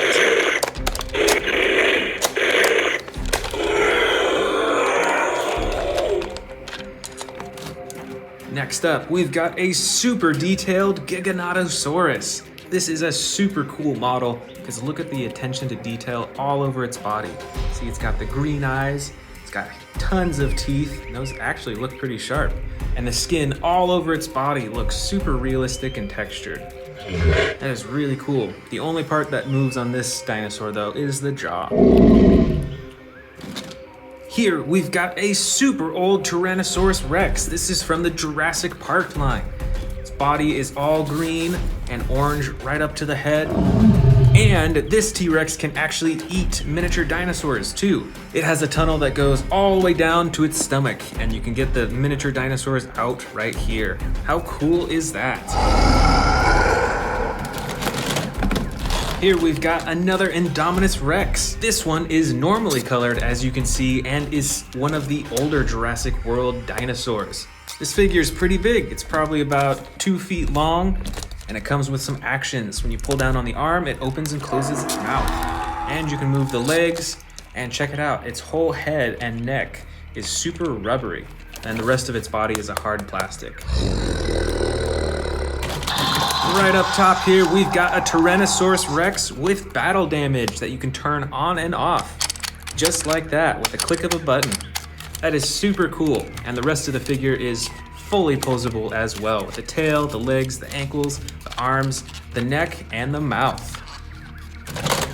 Next up, we've got a super detailed Giganotosaurus. This is a super cool model because look at the attention to detail all over its body. See, it's got the green eyes, It's got tons of teeth, and those actually look pretty sharp. And the skin all over its body looks super realistic and textured. That is really cool. The only part that moves on this dinosaur though is the jaw. Here we've got a super old Tyrannosaurus Rex. This is from the Jurassic Park line. Its body is all green and orange right up to the head. And this T-Rex can actually eat miniature dinosaurs too. It has a tunnel that goes all the way down to its stomach, and you can get the miniature dinosaurs out right here. How cool is that? Here we've got another Indominus Rex. This one is normally colored, as you can see, and is one of the older Jurassic World dinosaurs. This figure is pretty big. It's probably about 2 feet long, and it comes with some actions. When you pull down on the arm, it opens and closes its mouth. And you can move the legs, and check it out. Its whole head and neck is super rubbery, and the rest of its body is a hard plastic. Right up top here, we've got a Tyrannosaurus Rex with battle damage that you can turn on and off, just like that, with a click of a button. That is super cool, and the rest of the figure is fully posable as well, with the tail, the legs, the ankles, the arms, the neck, and the mouth.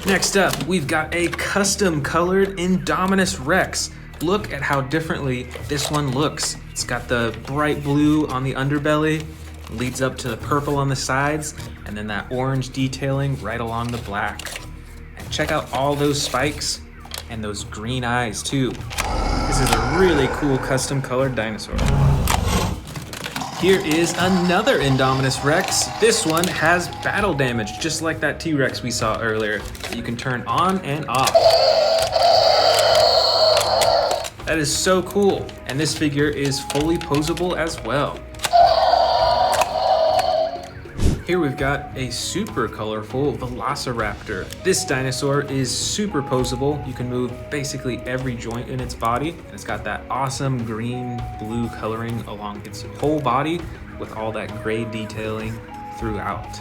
Next up, we've got a custom colored Indominus Rex. Look at how differently this one looks. It's got the bright blue on the underbelly, leads up to the purple on the sides, and then that orange detailing right along the black. And check out all those spikes and those green eyes too. This is a really cool custom colored dinosaur. Here is another Indominus Rex. This one has battle damage, just like that T-Rex we saw earlier, that you can turn on and off. That is so cool, and this figure is fully posable as well. Here we've got a super colorful Velociraptor. This dinosaur is super posable. You can move basically every joint in its body, and it's got that awesome green-blue coloring along its whole body with all that gray detailing throughout.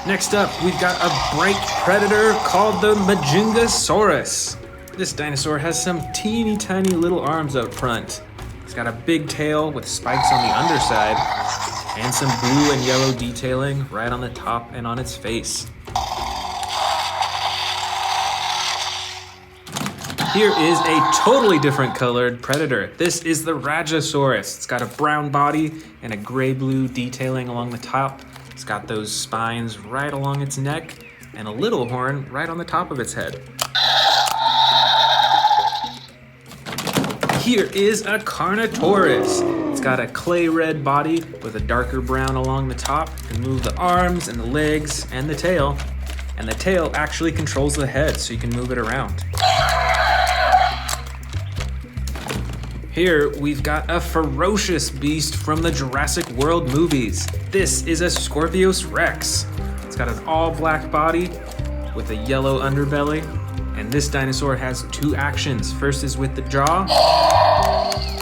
Next up, we've got a bright predator called the Majungasaurus. This dinosaur has some teeny tiny little arms up front. It's got a big tail with spikes on the underside and some blue and yellow detailing right on the top and on its face. Here is a totally different colored predator. This is the Rajasaurus. It's got a brown body and a gray-blue detailing along the top. It's got those spines right along its neck and a little horn right on the top of its head. Here is a Carnotaurus. It's got a clay red body with a darker brown along the top. You can move the arms and the legs and the tail. And the tail actually controls the head, so you can move it around. Here we've got a ferocious beast from the Jurassic World movies. This is a Scorpius Rex. It's got an all black body with a yellow underbelly. And this dinosaur has 2 actions. First is with the jaw,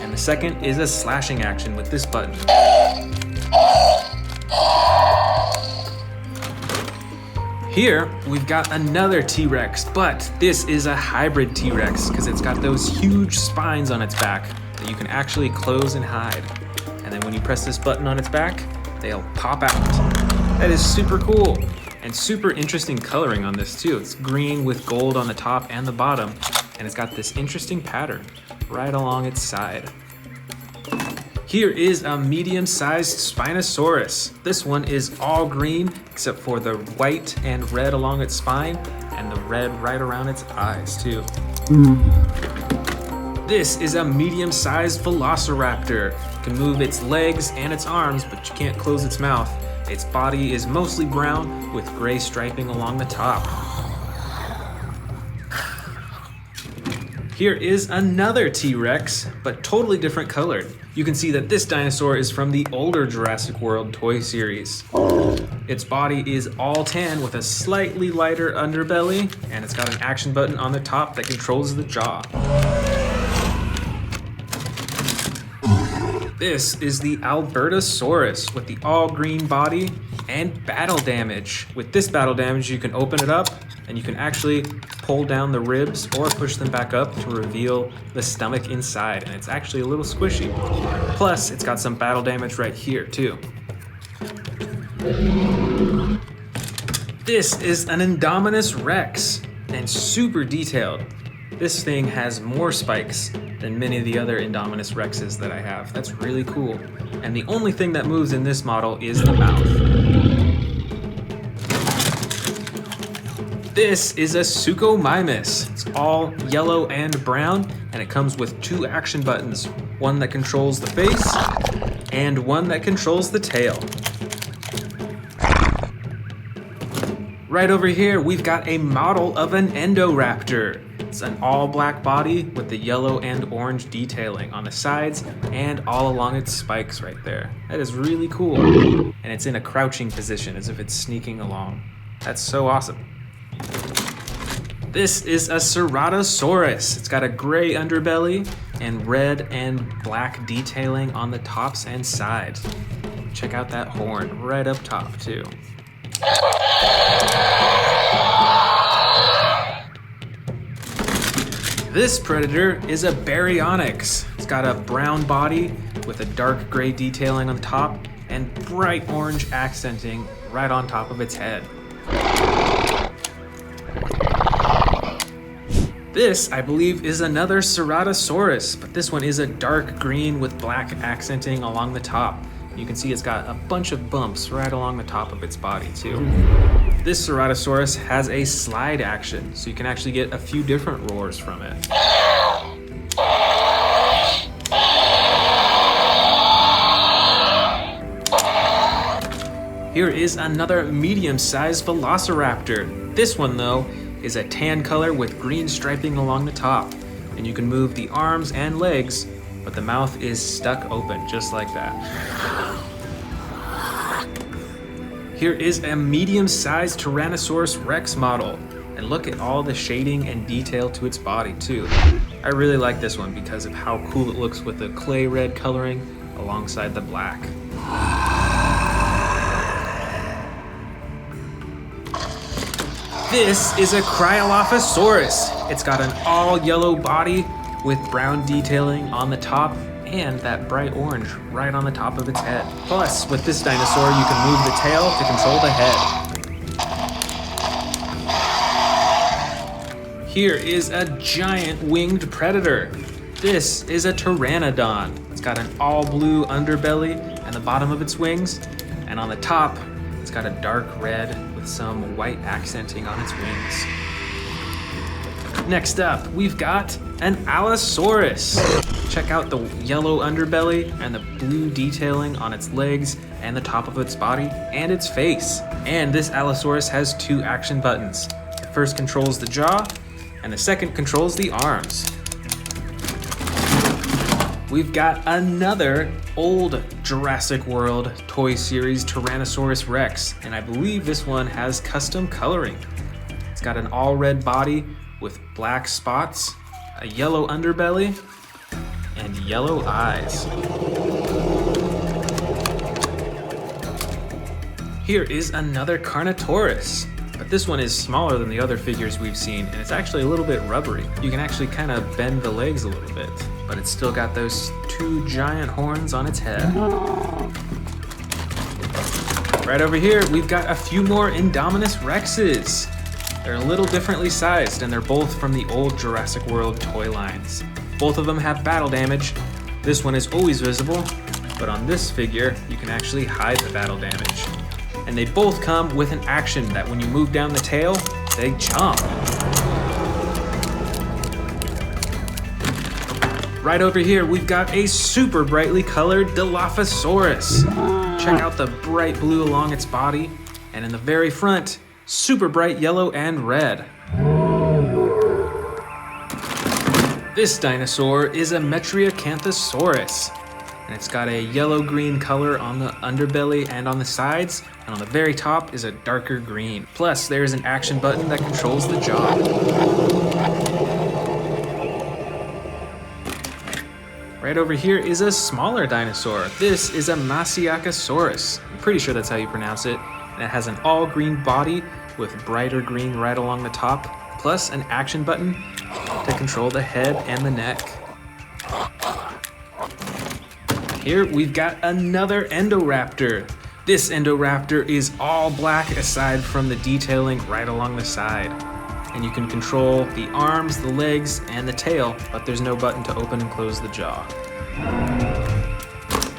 and the second is a slashing action with this button. Here, we've got another T-Rex, but this is a hybrid T-Rex because it's got those huge spines on its back that you can actually close and hide. And then when you press this button on its back, they'll pop out. That is super cool. And super interesting coloring on this too. It's green with gold on the top and the bottom, and it's got this interesting pattern right along its side. Here is a medium-sized Spinosaurus. This one is all green except for the white and red along its spine and the red right around its eyes too. This is a medium-sized Velociraptor. It can move its legs and its arms, but you can't close its mouth. Its body is mostly brown with gray striping along the top. Here is another T-Rex, but totally different colored. You can see that this dinosaur is from the older Jurassic World toy series. Its body is all tan with a slightly lighter underbelly, and it's got an action button on the top that controls the jaw. This is the Albertosaurus with the all green body and battle damage. With this battle damage, you can open it up and you can actually pull down the ribs or push them back up to reveal the stomach inside, and it's actually a little squishy. Plus, it's got some battle damage right here too. This is an Indominus Rex and super detailed. This thing has more spikes than many of the other Indominus Rexes that I have. That's really cool. And the only thing that moves in this model is the mouth. This is a Tsuko Mimus. It's all yellow and brown, and it comes with 2 action buttons. One that controls the face, and one that controls the tail. Right over here, we've got a model of an Indoraptor. It's an all black body with the yellow and orange detailing on the sides and all along its spikes right there. That is really cool. And it's in a crouching position as if it's sneaking along. That's so awesome. This is a Ceratosaurus. It's got a gray underbelly and red and black detailing on the tops and sides. Check out that horn right up top too. This predator is a Baryonyx. It's got a brown body with a dark gray detailing on the top and bright orange accenting right on top of its head. This, I believe, is another Ceratosaurus, but this one is a dark green with black accenting along the top. You can see it's got a bunch of bumps right along the top of its body too. This Ceratosaurus has a slide action, so you can actually get a few different roars from it. Here is another medium-sized Velociraptor. This one, though, is a tan color with green striping along the top, and you can move the arms and legs, but the mouth is stuck open just like that. Here is a medium-sized Tyrannosaurus Rex model, and look at all the shading and detail to its body too. I really like this one because of how cool it looks with the clay red coloring alongside the black. This is a Cryolophosaurus. It's got an all yellow body with brown detailing on the top and that bright orange right on the top of its head. Plus, with this dinosaur, you can move the tail to control the head. Here is a giant winged predator. This is a Pteranodon. It's got an all blue underbelly and the bottom of its wings, and on the top, it's got a dark red with some white accenting on its wings. Next up, we've got an Allosaurus. Check out the yellow underbelly and the blue detailing on its legs and the top of its body and its face. And this Allosaurus has 2 action buttons. The first controls the jaw, and the second controls the arms. We've got another old Jurassic World toy series Tyrannosaurus Rex, and I believe this one has custom coloring. It's got an all red body with black spots, a yellow underbelly, and yellow eyes. Here is another Carnotaurus, but this one is smaller than the other figures we've seen, and it's actually a little bit rubbery. You can actually kind of bend the legs a little bit, but it's still got those 2 giant horns on its head. Right over here, we've got a few more Indominus Rexes. They're a little differently sized, and they're both from the old Jurassic World toy lines. Both of them have battle damage. This one is always visible, but on this figure, you can actually hide the battle damage. And they both come with an action that when you move down the tail, they jump. Right over here, we've got a super brightly colored Dilophosaurus. Check out the bright blue along its body, and in the very front, super bright yellow and red. This dinosaur is a Canthosaurus, and it's got a yellow-green color on the underbelly and on the sides, and on the very top is a darker green. Plus, there is an action button that controls the jaw. Right over here is a smaller dinosaur. This is a Majungasaurus. I'm pretty sure that's how you pronounce it. And it has an all green body with brighter green right along the top, plus an action button to control the head and the neck. Here we've got another Endoraptor. This Endoraptor is all black aside from the detailing right along the side. And you can control the arms, the legs, and the tail, but there's no button to open and close the jaw.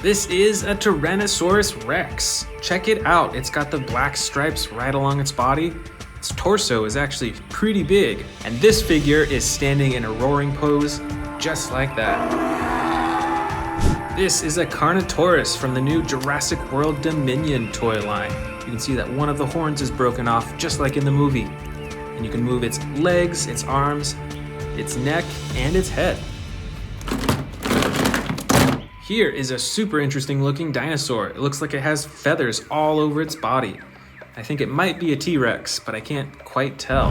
This is a Tyrannosaurus Rex. Check it out, it's got the black stripes right along its body. Its torso is actually pretty big, and this figure is standing in a roaring pose, just like that. This is a Carnotaurus from the new Jurassic World Dominion toy line. You can see that one of the horns is broken off, just like in the movie. And you can move its legs, its arms, its neck, and its head. Here is a super interesting looking dinosaur. It looks like it has feathers all over its body. I think it might be a T-Rex, but I can't quite tell.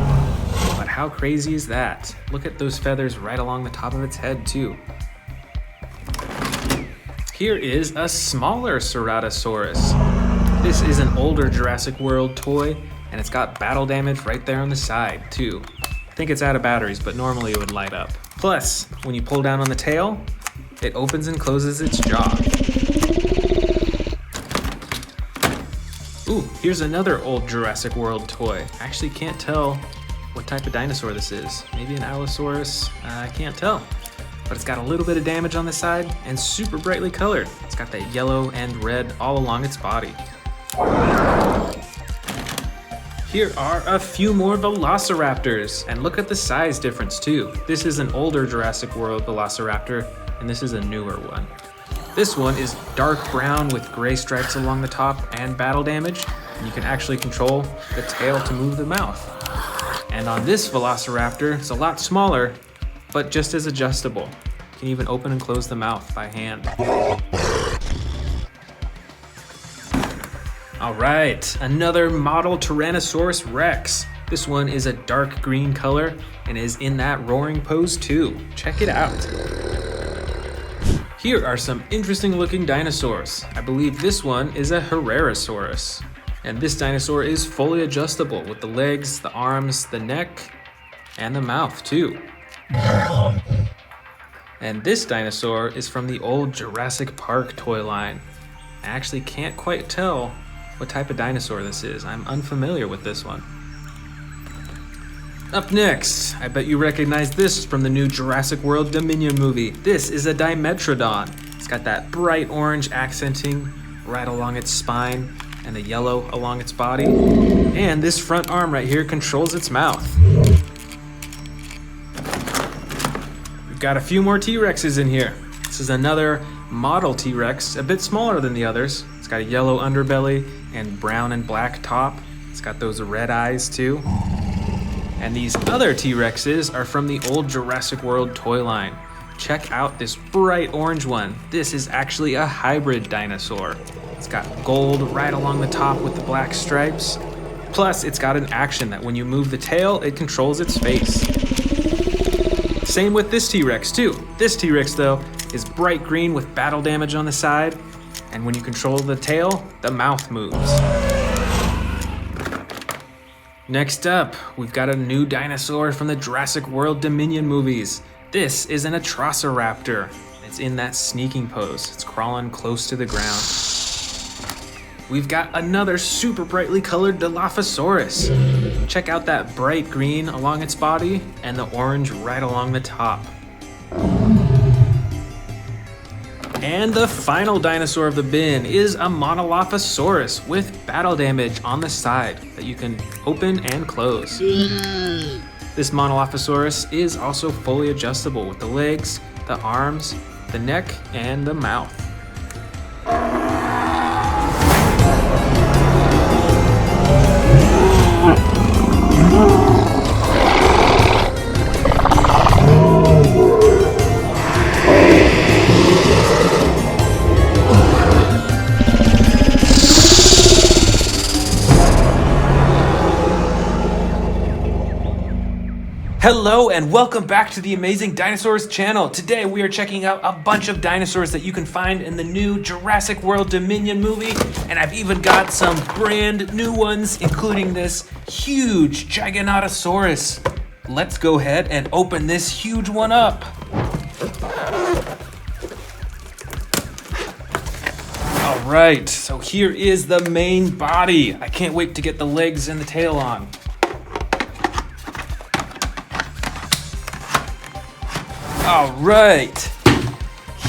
But how crazy is that? Look at those feathers right along the top of its head too. Here is a smaller Ceratosaurus. This is an older Jurassic World toy, and it's got battle damage right there on the side too. I think it's out of batteries, but normally it would light up. Plus, when you pull down on the tail, it opens and closes its jaw. Ooh, here's another old Jurassic World toy. I actually can't tell what type of dinosaur this is. Maybe an Allosaurus, I can't tell. But it's got a little bit of damage on the side and super brightly colored. It's got that yellow and red all along its body. Here are a few more Velociraptors, and look at the size difference too. This is an older Jurassic World Velociraptor, and this is a newer one. This one is dark brown with gray stripes along the top and battle damage, and you can actually control the tail to move the mouth. And on this Velociraptor, it's a lot smaller, but just as adjustable. You can even open and close the mouth by hand. All right, another model Tyrannosaurus Rex. This one is a dark green color and is in that roaring pose too. Check it out. Here are some interesting looking dinosaurs. I believe this one is a Herrerasaurus. And this dinosaur is fully adjustable with the legs, the arms, the neck, and the mouth too. And this dinosaur is from the old Jurassic Park toy line. I actually can't quite tell what type of dinosaur this is. I'm unfamiliar with this one. Up next, I bet you recognize this from the new Jurassic World Dominion movie. This is a Dimetrodon. It's got that bright orange accenting right along its spine and the yellow along its body. And this front arm right here controls its mouth. We've got a few more T-Rexes in here. This is another model T-Rex, a bit smaller than the others. It's got a yellow underbelly and brown and black top. It's got those red eyes too. And these other T-Rexes are from the old Jurassic World toy line. Check out this bright orange one. This is actually a hybrid dinosaur. It's got gold right along the top with the black stripes. Plus, it's got an action that when you move the tail, it controls its face. Same with this T-Rex too. This T-Rex though is bright green with battle damage on the side. And when you control the tail, the mouth moves. Next up, we've got a new dinosaur from the Jurassic World Dominion movies. This is an Atrociraptor. It's in that sneaking pose. It's crawling close to the ground. We've got another super brightly colored Dilophosaurus. Check out that bright green along its body and the orange right along the top. And the final dinosaur of the bin is a Monolophosaurus with battle damage on the side that you can open and close. This Monolophosaurus is also fully adjustable with the legs, the arms, the neck, and the mouth. Hello and welcome back to the Amazing Dinosaurs channel. Today we are checking out a bunch of dinosaurs that you can find in the new Jurassic World Dominion movie, and I've even got some brand new ones, including this huge Giganotosaurus. Let's go ahead and open this huge one up. All right, so here is the main body. I can't wait to get the legs and the tail on. All right,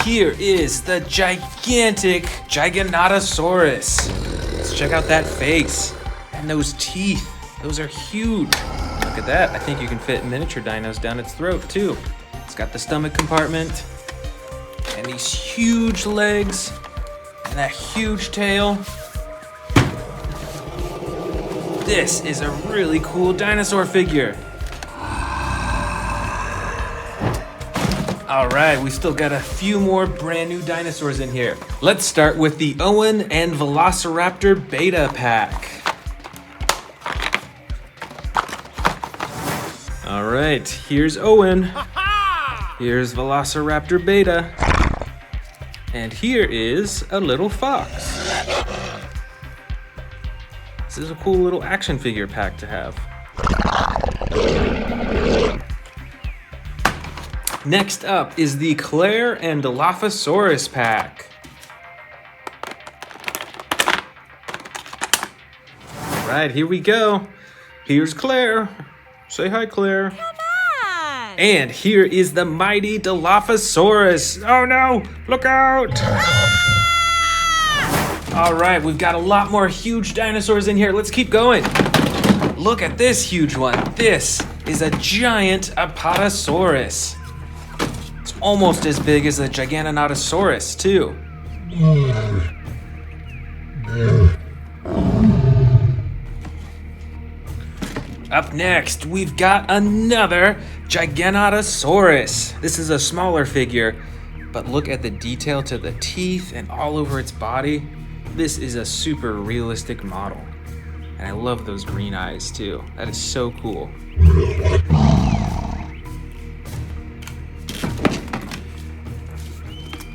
here is the gigantic Giganotosaurus. Let's check out that face and those teeth. Those are huge. Look at that. I think you can fit miniature dinos down its throat too. It's got the stomach compartment and these huge legs and that huge tail. This is a really cool dinosaur figure. All right, we still got a few more brand new dinosaurs in here. Let's start with the Owen and Velociraptor Beta Pack. All right, here's Owen. Here's Velociraptor Beta. And here is a little fox. This is a cool little action figure pack to have. Next up is the Claire and Allosaurus pack. All right, here we go. Here's Claire. Say hi, Claire. Come on! And here is the mighty Dilophosaurus. Oh no, look out! All right, we've got a lot more huge dinosaurs in here. Let's keep going. Look at this huge one. This is a giant Apatosaurus. Almost as big as the Giganotosaurus, too. Up next, we've got another Giganotosaurus. This is a smaller figure, but look at the detail to the teeth and all over its body. This is a super realistic model. And I love those green eyes, too. That is so cool.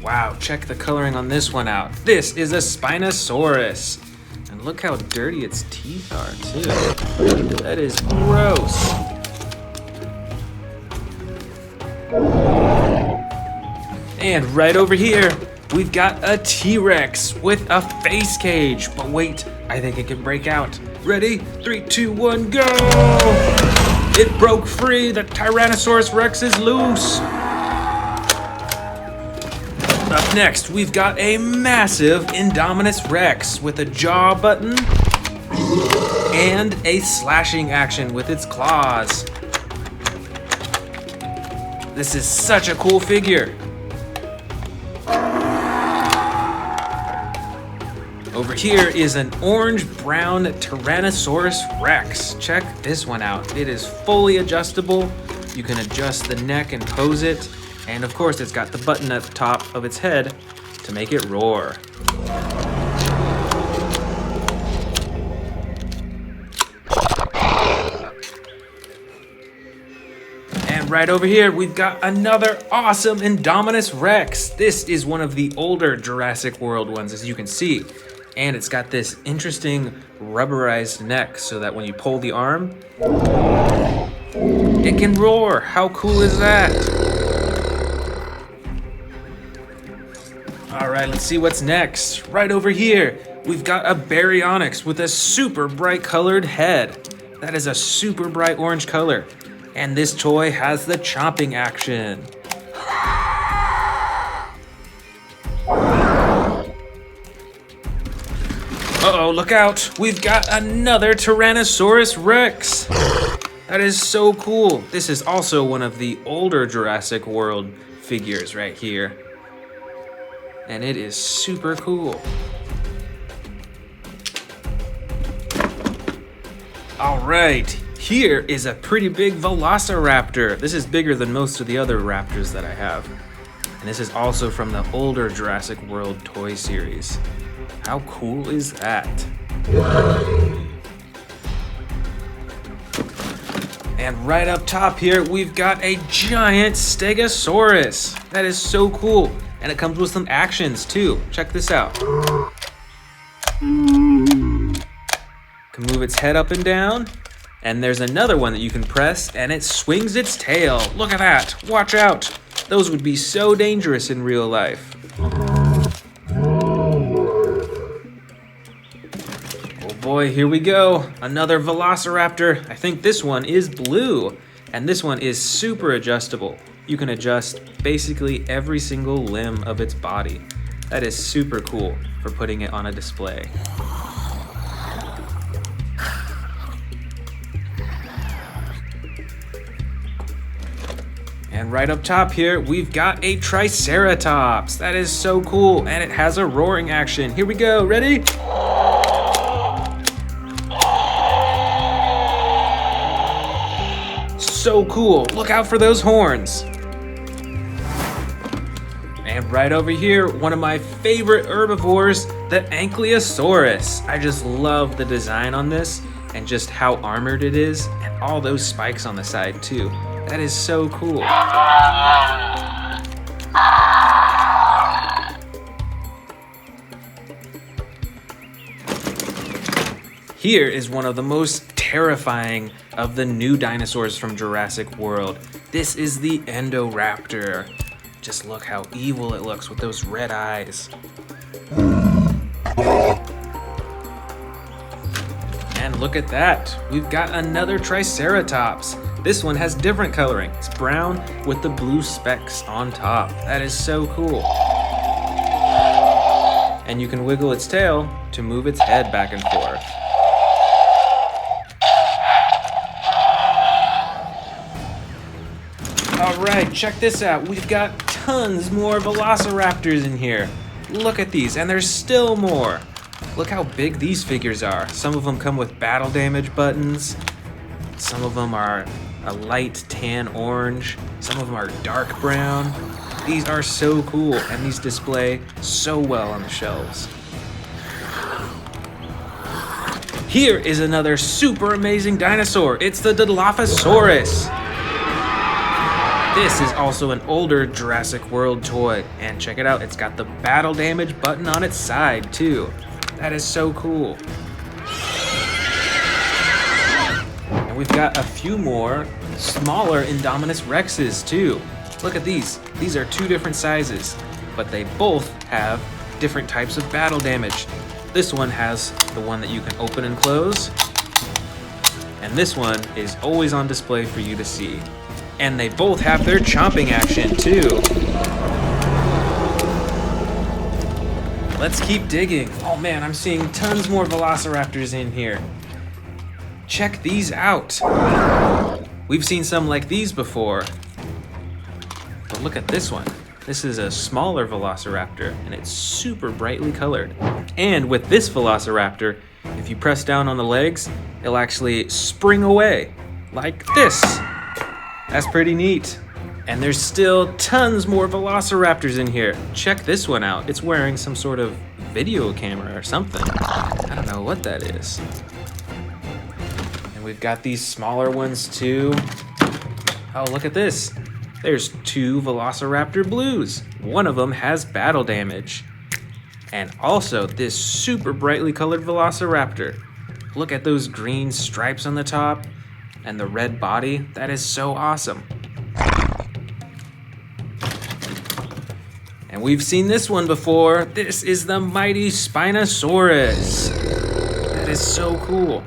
Wow, check the coloring on this one out. This is a Spinosaurus. And look how dirty its teeth are, too. That is gross. And right over here, we've got a T-Rex with a face cage. But wait, I think it can break out. Ready? 3, 2, 1, go! It broke free. The Tyrannosaurus Rex is loose. Up next, we've got a massive Indominus Rex with a jaw button and a slashing action with its claws. This is such a cool figure. Over here is an orange-brown Tyrannosaurus Rex. Check this one out. It is fully adjustable. You can adjust the neck and pose it. And of course, it's got the button at the top of its head to make it roar. And right over here, we've got another awesome Indominus Rex. This is one of the older Jurassic World ones, as you can see. And it's got this interesting rubberized neck so that when you pull the arm, it can roar. How cool is that? All right, let's see what's next. Right over here, we've got a Baryonyx with a super bright colored head. That is a super bright orange color. And this toy has the chomping action. Uh-oh, look out. We've got another Tyrannosaurus Rex. That is so cool. This is also one of the older Jurassic World figures right here. And it is super cool. All right, here is a pretty big Velociraptor. This is bigger than most of the other raptors that I have. And this is also from the older Jurassic World toy series. How cool is that? And right up top here, we've got a giant Stegosaurus. That is so cool. And it comes with some actions too. Check this out. Can move its head up and down. And there's another one that you can press and it swings its tail. Look at that, watch out. Those would be so dangerous in real life. Oh boy, here we go. Another Velociraptor. I think this one is blue. And this one is super adjustable. You can adjust basically every single limb of its body. That is super cool for putting it on a display. And right up top here, we've got a Triceratops. That is so cool, and it has a roaring action. Here we go, ready? So cool, look out for those horns. And right over here, one of my favorite herbivores, the Ankylosaurus. I just love the design on this and just how armored it is, and all those spikes on the side too. That is so cool. Here is one of the most terrifying of the new dinosaurs from Jurassic World. This is the Indoraptor. Just look how evil it looks with those red eyes. And look at that, we've got another Triceratops. This one has different coloring. It's brown with the blue specks on top. That is so cool. And you can wiggle its tail to move its head back and forth. All right, check this out. We've got tons more Velociraptors in here. Look at these, and there's still more. Look how big these figures are. Some of them come with battle damage buttons. Some of them are a light tan orange. Some of them are dark brown. These are so cool, and these display so well on the shelves. Here is another super amazing dinosaur. It's the Dilophosaurus. This is also an older Jurassic World toy, and check it out, it's got the battle damage button on its side too. That is so cool. And we've got a few more smaller Indominus Rexes too. Look at these. These are two different sizes, but they both have different types of battle damage. This one has the one that you can open and close, and this one is always on display for you to see. And they both have their chomping action too. Let's keep digging. Oh man, I'm seeing tons more Velociraptors in here. Check these out. We've seen some like these before. But look at this one. This is a smaller Velociraptor, and it's super brightly colored. And with this Velociraptor, if you press down on the legs, it'll actually spring away, like this. That's pretty neat. And there's still tons more Velociraptors in here. Check this one out. It's wearing some sort of video camera or something. I don't know what that is. And we've got these smaller ones too. Oh, look at this. There's two Velociraptor blues. One of them has battle damage. And also this super brightly colored Velociraptor. Look at those green stripes on the top and the red body. That is so awesome. And we've seen this one before. This is the mighty Spinosaurus. That is so cool.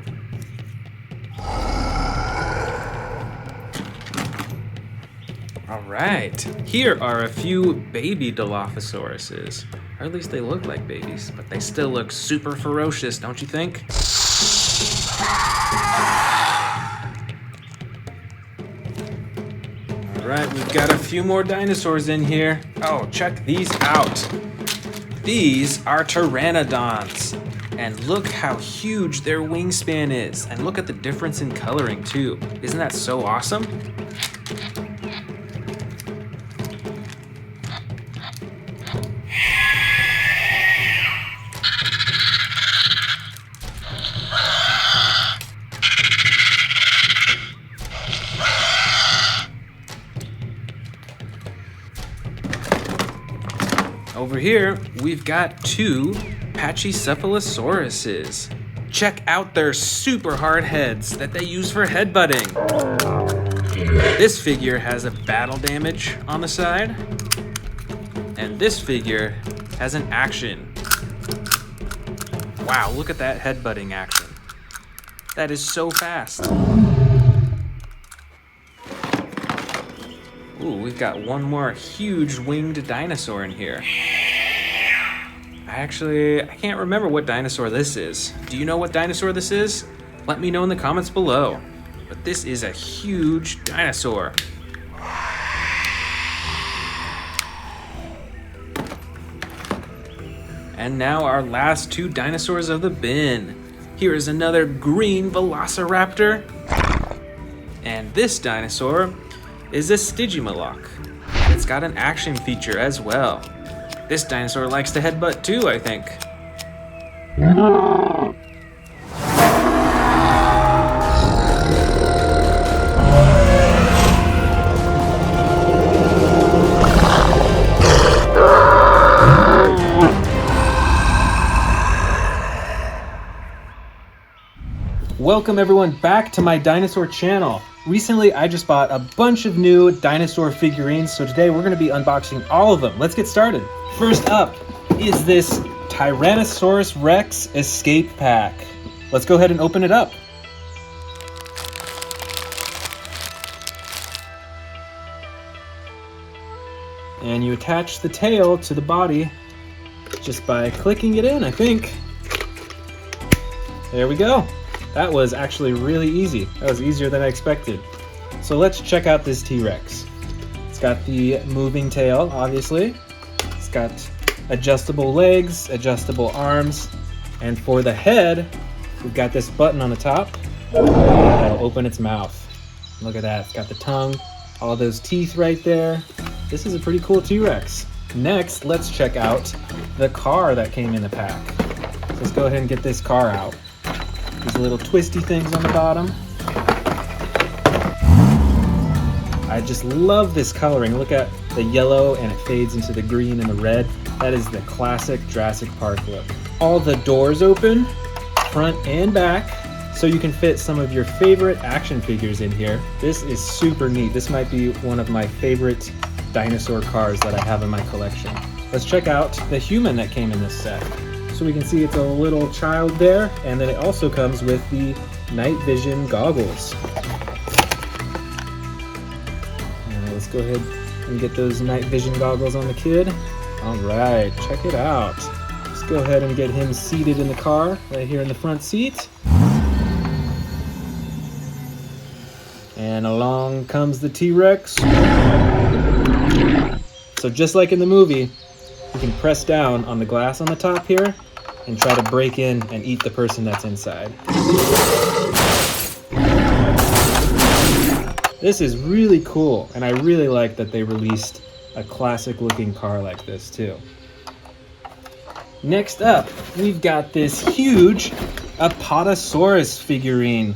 All right, here are a few baby Dilophosauruses. Or at least they look like babies, but they still look super ferocious, don't you think? All right, we've got a few more dinosaurs in here. Oh, check these out. These are Pteranodons. And look how huge their wingspan is. And look at the difference in coloring too. Isn't that so awesome? over here, we've got two Patchy Cephalosauruses. Check out their super hard heads that they use for headbutting. This figure has a battle damage on the side, and this figure has an action. Wow, look at that headbutting action. That is so fast. Ooh, we've got one more huge winged dinosaur in here. I can't remember what dinosaur this is. Do you know what dinosaur this is? Let me know in the comments below. But this is a huge dinosaur. And now our last two dinosaurs of the bin. Here is another green Velociraptor. And this dinosaur is a Stygimoloch. It's got an action feature as well. This dinosaur likes to headbutt too, I think. Welcome everyone back to my dinosaur channel. Recently, I just bought a bunch of new dinosaur figurines, so today we're going to be unboxing all of them. Let's get started. First up is this Tyrannosaurus Rex Escape Pack. Let's go ahead and open it up. And you attach the tail to the body just by clicking it in, I think. There we go. That was actually really easy. That was easier than I expected. So let's check out this T-Rex. It's got the moving tail, obviously. It's got adjustable legs, adjustable arms, and for the head, we've got this button on the top that'll open its mouth. Look at that, it's got the tongue, all those teeth right there. This is a pretty cool T-Rex. Next, let's check out the car that came in the pack. So let's go ahead and get this car out. These little twisty things on the bottom. I just love this coloring. Look at the yellow and it fades into the green and the red. That is the classic Jurassic Park look. All the doors open, front and back, so you can fit some of your favorite action figures in here. This is super neat. This might be one of my favorite dinosaur cars that I have in my collection. Let's check out the human that came in this set. So we can see it's a little child there, and then it also comes with the night vision goggles. Let's go ahead and get those night vision goggles on the kid. All right, check it out. Let's go ahead and get him seated in the car, right here in the front seat. And along comes the T-Rex. So just like in the movie, you can press down on the glass on the top here and try to break in and eat the person that's inside. This is really cool, and I really like that they released a classic looking car like this too. Next up, we've got this huge Apatosaurus figurine.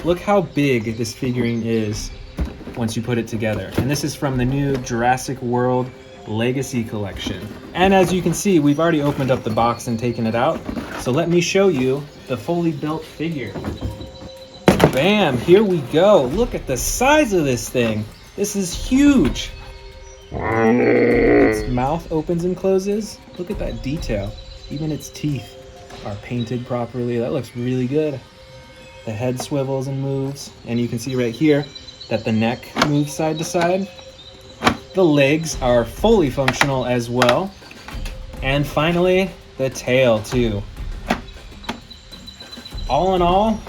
Look how big this figurine is once you put it together. And this is from the new Jurassic World Legacy collection. And as you can see, we've already opened up the box and taken it out. So let me show you the fully built figure. Bam, here we go. Look at the size of this thing. This is huge. Its mouth opens and closes. Look at that detail. Even its teeth are painted properly. That looks really good. The head swivels and moves. And you can see right here that the neck moves side to side. The legs are fully functional as well. And finally, the tail too. All in all,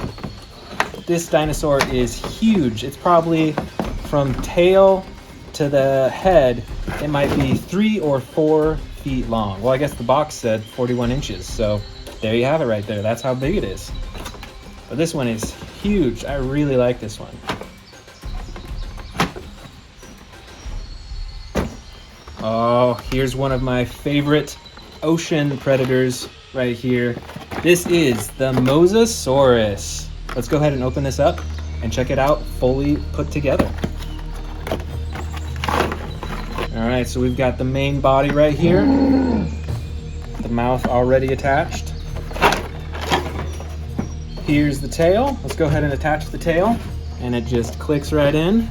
this dinosaur is huge. It's probably from tail to the head, it might be 3 or 4 feet long. Well, I guess the box said 41 inches, so there you have it right there. That's how big it is. But this one is huge. I really like this one. Oh, here's one of my favorite ocean predators right here. This is the Mosasaurus. Let's go ahead and open this up and check it out fully put together. All right, so we've got the main body right here. The mouth already attached. Here's the tail. Let's go ahead and attach the tail. And it just clicks right in.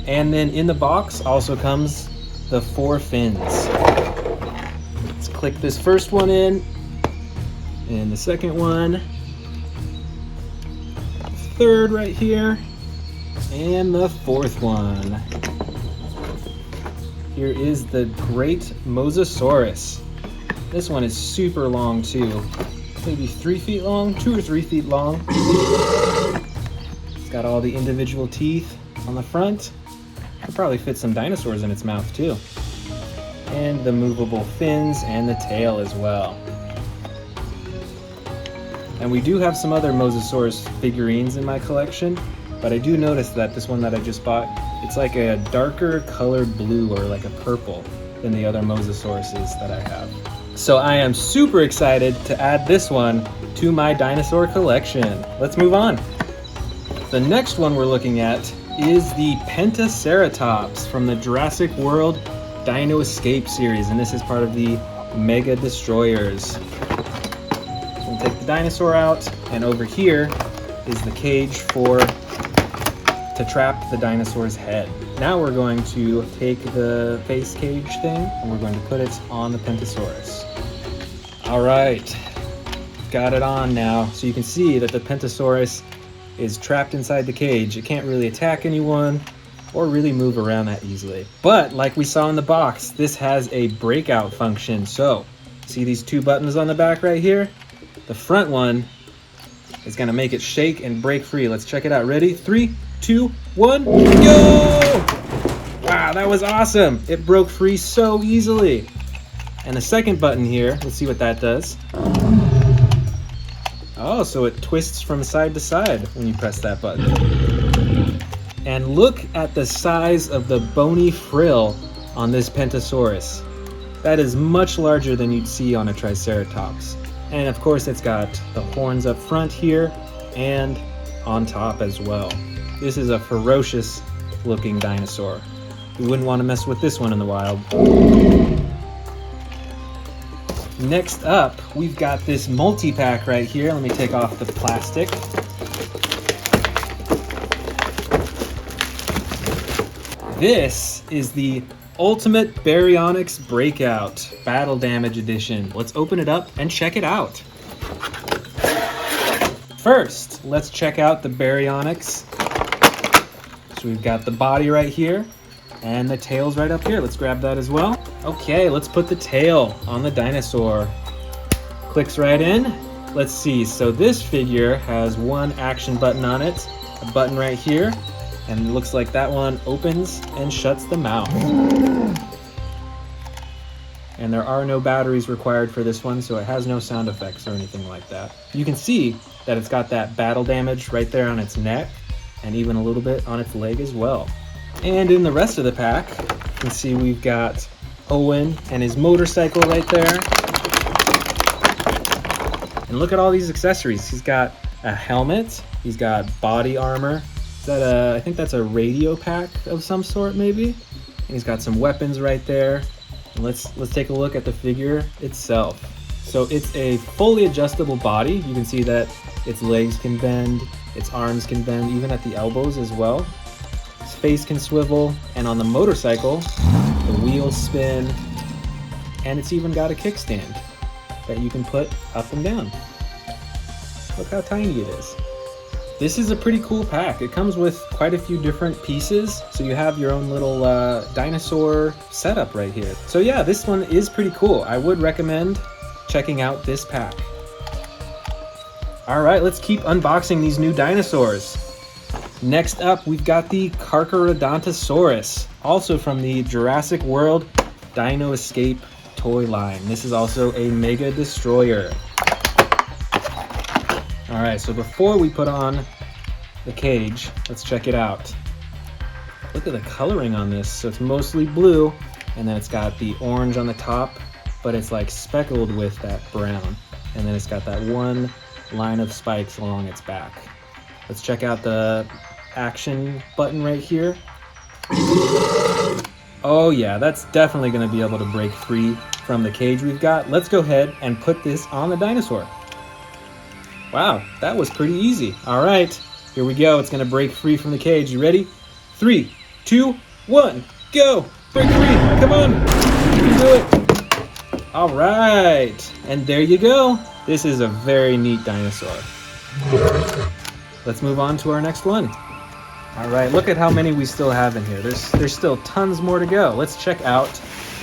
And then in the box also comes the 4 fins. Let's click this first one in. And the second one. Third right here. And the 4th one. Here is the Great Mosasaurus. This one is super long too. Maybe 3 feet long, 2 or 3 feet long. It's got all the individual teeth on the front. Could probably fit some dinosaurs in its mouth too. And the movable fins and the tail as well. And we do have some other Mosasaurus figurines in my collection, but I do notice that this one that I just bought, it's like a darker colored blue or like a purple than the other Mosasauruses that I have. So I am super excited to add this one to my dinosaur collection. Let's move on. The next one we're looking at is the Pentaceratops from the Jurassic World Dino Escape series, and this is part of the Mega Destroyers. We'll take the dinosaur out, and over here is the cage to trap the dinosaur's head. Now we're going to take the face cage thing and we're going to put it on the Pentasaurus. All right, got it on now. So you can see that the Pentasaurus is trapped inside the cage. It can't really attack anyone or really move around that easily. But like we saw in the box, this has a breakout function. So see these 2 buttons on the back right here? The front one is gonna make it shake and break free. Let's check it out. Ready? 3, 2, 1, go! Wow, that was awesome. It broke free so easily. And the second button here, let's see what that does. Oh, so it twists from side to side when you press that button. And look at the size of the bony frill on this Pentasaurus. That is much larger than you'd see on a Triceratops. And of course it's got the horns up front here and on top as well. This is a ferocious looking dinosaur. You wouldn't want to mess with this one in the wild. Next up, we've got this multi-pack right here. Let me take off the plastic. This is the Ultimate Baryonyx Breakout Battle Damage Edition. Let's open it up and check it out. First, let's check out the Baryonyx. So we've got the body right here and the tail's right up here. Let's grab that as well. Okay, let's put the tail on the dinosaur. Clicks right in. Let's see, so this figure has 1 action button on it, a button right here, and it looks like that one opens and shuts the mouth. And there are no batteries required for this one, so it has no sound effects or anything like that. You can see that it's got that battle damage right there on its neck, and even a little bit on its leg as well. And in the rest of the pack, you can see we've got Owen and his motorcycle right there. And look at all these accessories. He's got a helmet, he's got body armor. Is that I think that's a radio pack of some sort maybe? And he's got some weapons right there. And let's take a look at the figure itself. So it's a fully adjustable body. You can see that its legs can bend, its arms can bend, even at the elbows as well. Its face can swivel, and on the motorcycle, the wheels spin, and it's even got a kickstand that you can put up and down. Look how tiny it is. This is a pretty cool pack. It comes with quite a few different pieces, so you have your own little dinosaur setup right here. So yeah, this one is pretty cool. I would recommend checking out this pack. All right, let's keep unboxing these new dinosaurs. Next up, we've got the Carcharodontosaurus, also from the Jurassic World Dino Escape toy line. This is also a Mega Destroyer. All right, so before we put on the cage, let's check it out. Look at the coloring on this. So it's mostly blue, and then it's got the orange on the top, but it's like speckled with that brown. And then it's got that one line of spikes along its back. Let's check out the action button right here. Oh yeah, that's definitely going to be able to break free from the cage we've got. Let's go ahead and put this on the dinosaur. Wow, that was pretty easy. All right, here we go. It's going to break free from the cage. You ready? 3, 2, 1, go! Break free! Come on! You can do it! All right, and there you go. This is a very neat dinosaur. Let's move on to our next one. All right, look at how many we still have in here. There's still tons more to go. Let's check out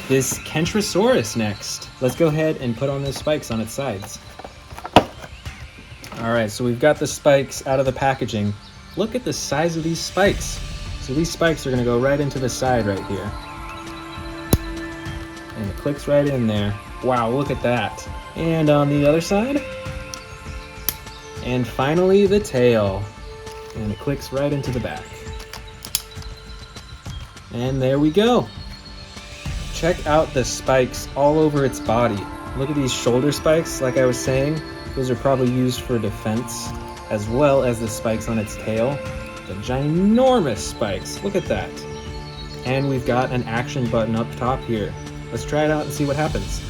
this Canthosaurus next. Let's go ahead and put on those spikes on its sides. All right, so we've got the spikes out of the packaging. Look at the size of these spikes. So these spikes are gonna go right into the side right here. And it clicks right in there. Wow, look at that. And on the other side. And finally the tail. And it clicks right into the back. And there we go. Check out the spikes all over its body. Look at these shoulder spikes, like I was saying. Those are probably used for defense, as well as the spikes on its tail. The ginormous spikes, look at that. And we've got an action button up top here. Let's try it out and see what happens.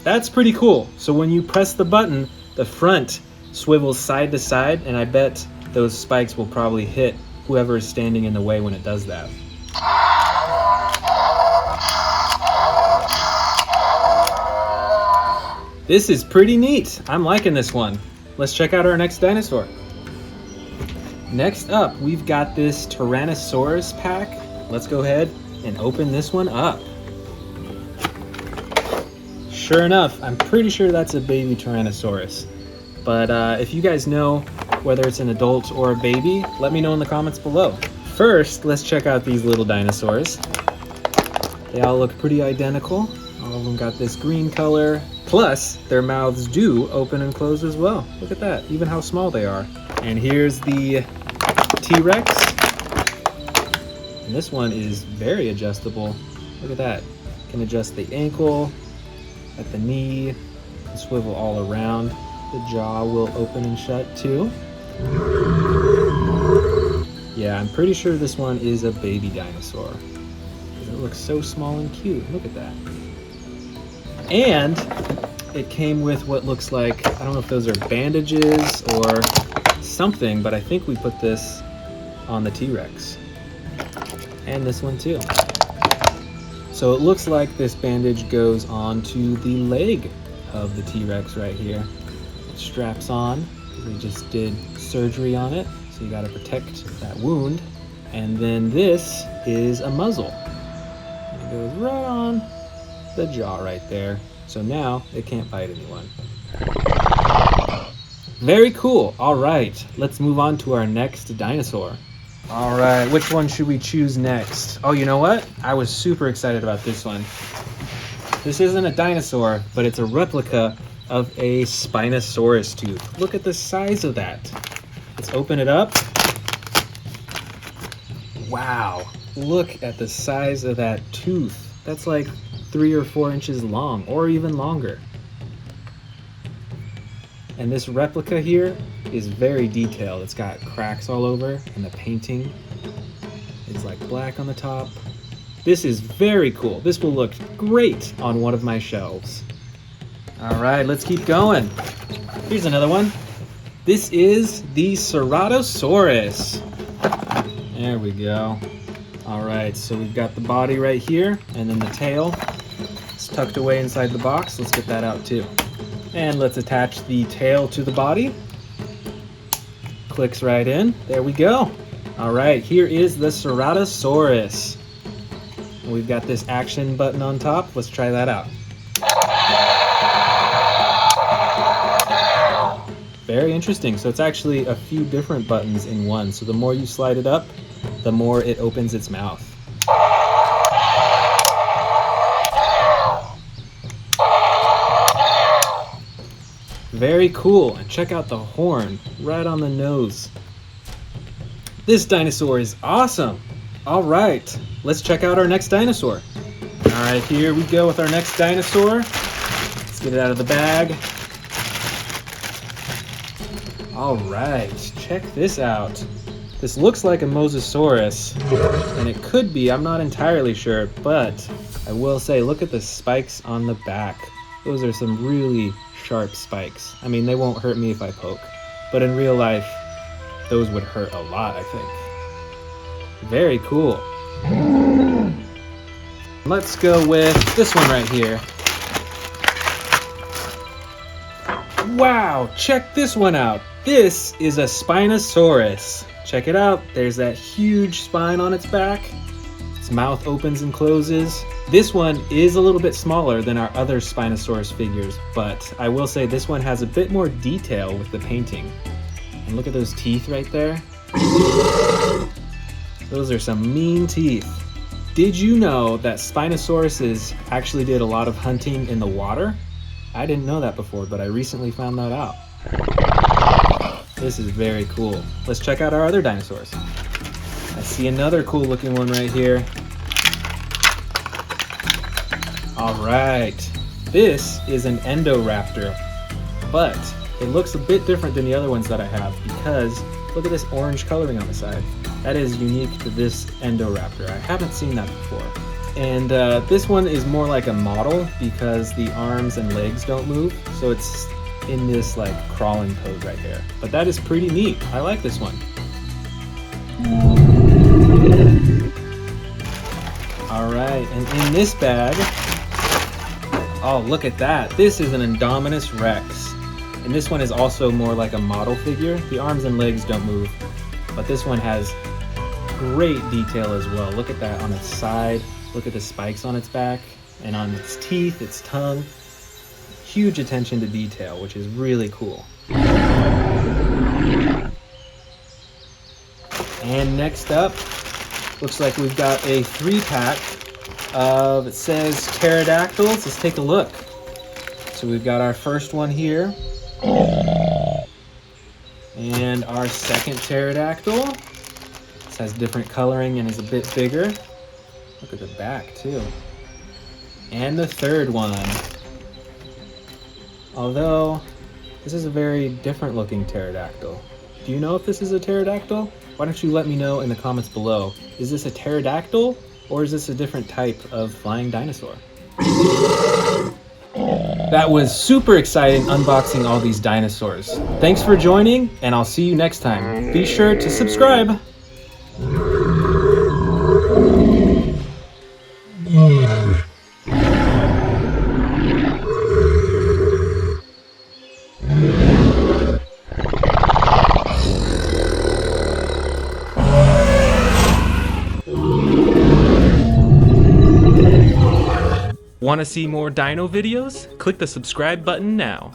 That's pretty cool. So when you press the button, the front swivels side to side, and I bet those spikes will probably hit whoever is standing in the way when it does that. This is pretty neat. I'm liking this one. Let's check out our next dinosaur. Next up, we've got this Tyrannosaurus Pack. Let's go ahead and open this one up. Sure enough, I'm pretty sure that's a baby Tyrannosaurus. But if you guys know whether it's an adult or a baby, let me know in the comments below. First, let's check out these little dinosaurs. They all look pretty identical. All of them got this green color. Plus, their mouths do open and close as well. Look at that, even how small they are. And here's the T-Rex. And this one is very adjustable. Look at that. Can adjust the ankle, at the knee, and swivel all around. The jaw will open and shut too. Yeah, I'm pretty sure this one is a baby dinosaur. It looks so small and cute. Look at that. And it came with what looks like, I don't know if those are bandages or something, but I think we put this on the T-Rex. And this one too. So it looks like this bandage goes onto the leg of the T-Rex right here. It straps on. We just did surgery on it, so you gotta protect that wound. And then this is a muzzle. And it goes right on the jaw right there. So now it can't bite anyone. Very cool. All right, let's move on to our next dinosaur. All right, which one should we choose next? Oh, you know what? I was super excited about this one. This isn't a dinosaur, but it's a replica of a Spinosaurus tooth. Look at the size of that. Let's open it up. Wow, look at the size of that tooth. That's like 3 or 4 inches long, or even longer. And this replica here is very detailed. It's got cracks all over, and the painting is like black on the top. This is very cool. This will look great on one of my shelves. All right, let's keep going. Here's another one. This is the Ceratosaurus. There we go. All right, so we've got the body right here, and then the tail. It's tucked away inside the box. Let's get that out too. And let's attach the tail to the body. Clicks right in. There we go. All right, here is the Ceratosaurus. And we've got this action button on top. Let's try that out. Very interesting. So it's actually a few different buttons in one. So the more you slide it up, the more it opens its mouth. Very cool. And check out the horn right on the nose. This dinosaur is awesome. All right, let's check out our next dinosaur. All right, here we go with our next dinosaur. Let's get it out of the bag. All right, check this out. This looks like a Mosasaurus, and it could be, I'm not entirely sure, but I will say, look at the spikes on the back. Those are some really sharp spikes. I mean, they won't hurt me if I poke, but in real life, those would hurt a lot, I think. Very cool. Let's go with this one right here. Wow, check this one out. This is a Spinosaurus. Check it out. There's that huge spine on its back. Its mouth opens and closes. This one is a little bit smaller than our other Spinosaurus figures, but I will say this one has a bit more detail with the painting. And look at those teeth right there. Those are some mean teeth. Did you know that Spinosauruses actually did a lot of hunting in the water? I didn't know that before, but I recently found that out. This is very cool. Let's check out our other dinosaurs. I see another cool looking one right here. All right, this is an Indoraptor, but it looks a bit different than the other ones that I have because look at this orange coloring on the side. That is unique to this Indoraptor. I haven't seen that before. And this one is more like a model because the arms and legs don't move, so it's in this like crawling pose right here. But that is pretty neat. I like this one. All right, and in this bag, oh, look at that. This is an Indominus Rex. And this one is also more like a model figure. The arms and legs don't move, but this one has great detail as well. Look at that on its side. Look at the spikes on its back and on its teeth, its tongue. Huge attention to detail, which is really cool. And next up, looks like we've got a 3-pack of, it says pterodactyls. Let's take a look. So we've got our first one here. And our second pterodactyl. This has different coloring and is a bit bigger. Look at the back too. And the third one. Although, this is a very different looking pterodactyl. Do you know if this is a pterodactyl? Why don't you let me know in the comments below. Is this a pterodactyl or is this a different type of flying dinosaur? That was super exciting unboxing all these dinosaurs. Thanks for joining, and I'll see you next time. Be sure to subscribe. Want to see more dino videos? Click the subscribe button now.